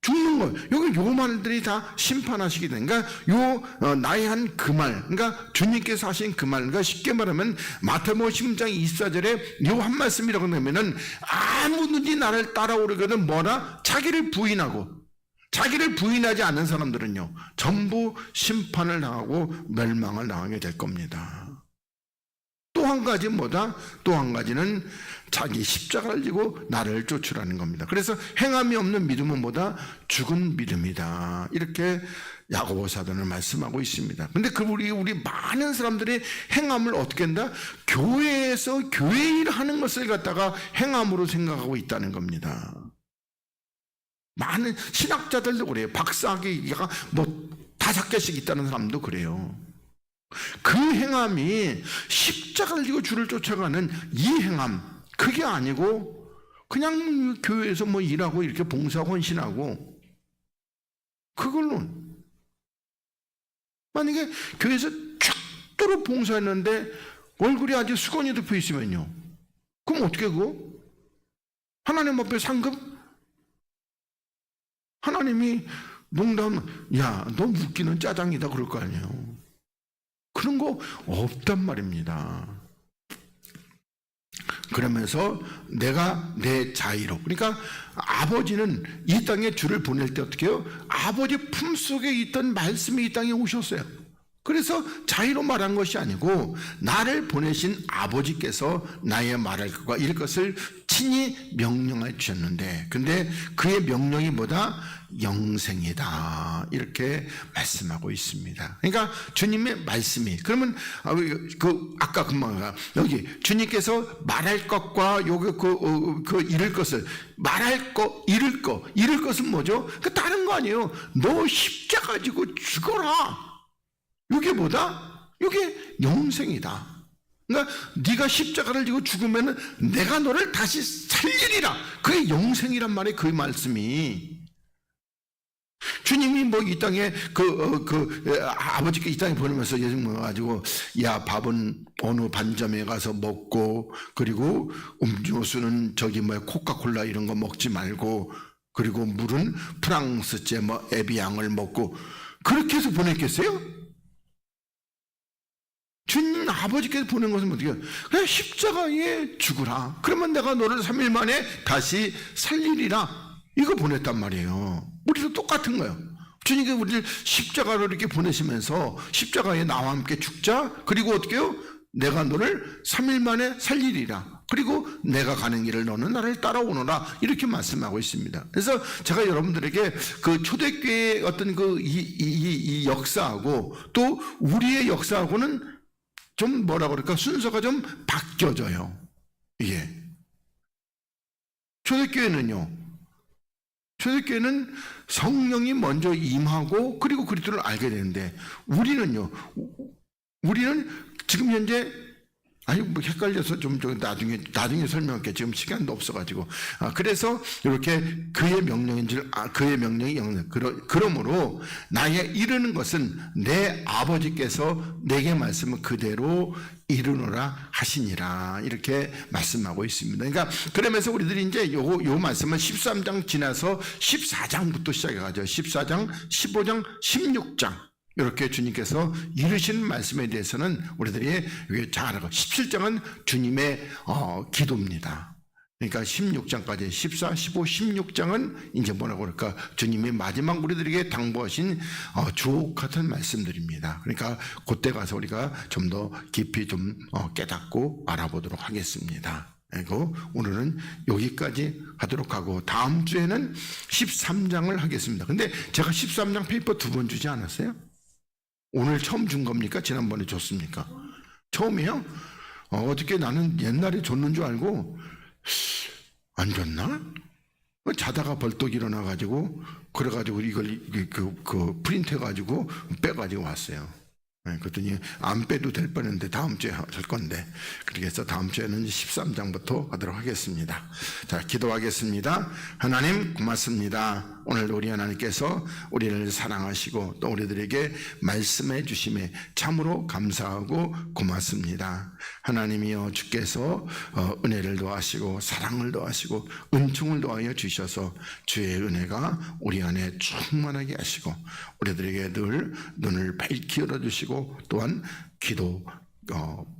죽는 거예요. 여기 요 말들이 다 심판하시게 되는, 그러니까 나의 한 그 말, 그러니까 주님께서 하신 그 말, 그러니까 쉽게 말하면 마태복음 10장 24절에 요 한 말씀이라고 하면은 아무든지 나를 따라오려거든 뭐라? 자기를 부인하고, 자기를 부인하지 않는 사람들은요 전부 심판을 당하고 멸망을 당하게 될 겁니다. 또 한 가지 뭐다? 또 한 가지는 자기 십자가를 지고 나를 쫓으라는 겁니다. 그래서 행함이 없는 믿음은 뭐다? 죽은 믿음이다, 이렇게 야고보 사도는 말씀하고 있습니다. 근데 우리 많은 사람들이 행함을 어떻게 한다? 교회에서 교회 일 하는 것을 갖다가 행함으로 생각하고 있다는 겁니다. 많은 신학자들도 그래요. 박사학위가 5개씩 있다는 사람도 그래요. 그 행함이 십자가를 지고 주를 쫓아가는 이 행함, 그게 아니고 그냥 교회에서 일하고 이렇게 봉사 헌신하고, 그걸로 만약에 교회에서 죽도록 봉사했는데 얼굴이 아주 수건이 덮여 있으면요, 그럼 어떻게 하나님 앞에 상급 하나님이 농담, 야, 너 웃기는 짜장이다 그럴 거 아니에요. 그런 거 없단 말입니다. 그러면서 내가 내 자의로, 그러니까 아버지는 이 땅에 주를 보낼 때 어떻게 해요? 아버지 품속에 있던 말씀이 이 땅에 오셨어요. 그래서 자의로 말한 것이 아니고 나를 보내신 아버지께서 나의 말할 것과 이럴 것을 친히 명령해 주셨는데, 근데 그의 명령이 뭐다? 영생이다, 이렇게 말씀하고 있습니다. 그러니까 주님의 말씀이, 그러면 아까 금방 여기 주님께서 말할 것과 요게 이룰 것을, 말할 거 이룰 것은 뭐죠? 그 다른 거 아니에요. 너 십자가 지고 죽어라. 이게 뭐다? 이게 영생이다. 그러니까 네가 십자가를 지고 죽으면 내가 너를 다시 살리리라. 그게 영생이란 말이에요. 그 말씀이. 주님이 뭐 이 땅에 아버지께 이 땅에 보내면서 예수 가지고, 야, 밥은 어느 반점에 가서 먹고, 그리고 음료수는 저기 코카콜라 이런 거 먹지 말고, 그리고 물은 프랑스제 에비앙을 먹고, 그렇게 해서 보냈겠어요? 주님 아버지께서 보낸 것은 어떻게 해요? 그냥 십자가에 죽으라. 그러면 내가 너를 3일 만에 다시 살리리라. 이거 보냈단 말이에요. 우리도 똑같은 거예요. 주님께서 우리를 십자가로 이렇게 보내시면서 십자가에 나와 함께 죽자. 그리고 어떻게 해요? 내가 너를 3일 만에 살리리라. 그리고 내가 가는 길을 너는 나를 따라오너라. 이렇게 말씀하고 있습니다. 그래서 제가 여러분들에게 그 초대교회의 어떤 이 역사하고 또 우리의 역사하고는 좀 뭐라 그럴까? 순서가 좀 바뀌어져요. 이게. 초대교회는 성령이 먼저 임하고 그리고 그리스도를 알게 되는데, 우리는 지금 현재 헷갈려서 좀 나중에 설명할게요. 지금 시간도 없어가지고. 그래서 이렇게 그의 명령인 줄, 그의 명령이 영생. 그러므로 나의 이루는 것은 내 아버지께서 내게 말씀을 그대로 이루노라 하시니라. 이렇게 말씀하고 있습니다. 그러니까 그러면서 우리들이 이제 요 말씀은 13장 지나서 14장부터 시작해가지고 14장, 15장, 16장. 이렇게 주님께서 이루시는 말씀에 대해서는 우리들이 잘 알고, 17장은 주님의 기도입니다. 그러니까 16장까지 14, 15, 16장은 이제 뭐라고 그럴까? 주님이 마지막 우리들에게 당부하신 주옥 같은 말씀들입니다. 그러니까 그때 가서 우리가 좀 더 깊이 좀 깨닫고 알아보도록 하겠습니다. 그리고 오늘은 여기까지 하도록 하고 다음 주에는 13장을 하겠습니다. 근데 제가 13장 페이퍼 2번 주지 않았어요? 오늘 처음 준 겁니까? 지난번에 줬습니까? 처음이에요? 어떻게 나는 옛날에 줬는 줄 알고 안 줬나? 자다가 벌떡 일어나가지고 그래가지고 이걸 프린트해가지고 빼가지고 왔어요. 그랬더니 안 빼도 될 뻔했는데 다음 주에 할 건데, 그렇게 해서 다음 주에는 13장부터 하도록 하겠습니다. 자, 기도하겠습니다. 하나님 고맙습니다. 오늘 우리 하나님께서 우리를 사랑하시고 또 우리들에게 말씀해 주심에 참으로 감사하고 고맙습니다. 하나님이여, 주께서 은혜를 더하시고 사랑을 더하시고 은총을 더하여 주셔서 주의 은혜가 우리 안에 충만하게 하시고 우리들에게 늘 눈을 밝히 열어주시고 또한 기도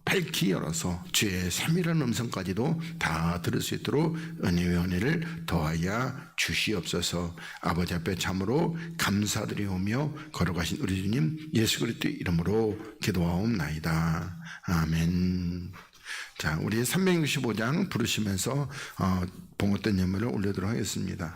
밝히 열어서 주의 세밀한 음성까지도 다 들을 수 있도록 은혜와 은혜를 더하여 주시옵소서. 아버지 앞에 참으로 감사드리오며 걸어가신 우리 주님 예수 그리스도의 이름으로 기도하옵나이다. 아멘. 자, 우리 365장 부르시면서 봉헌된 예물을 올리도록 하겠습니다.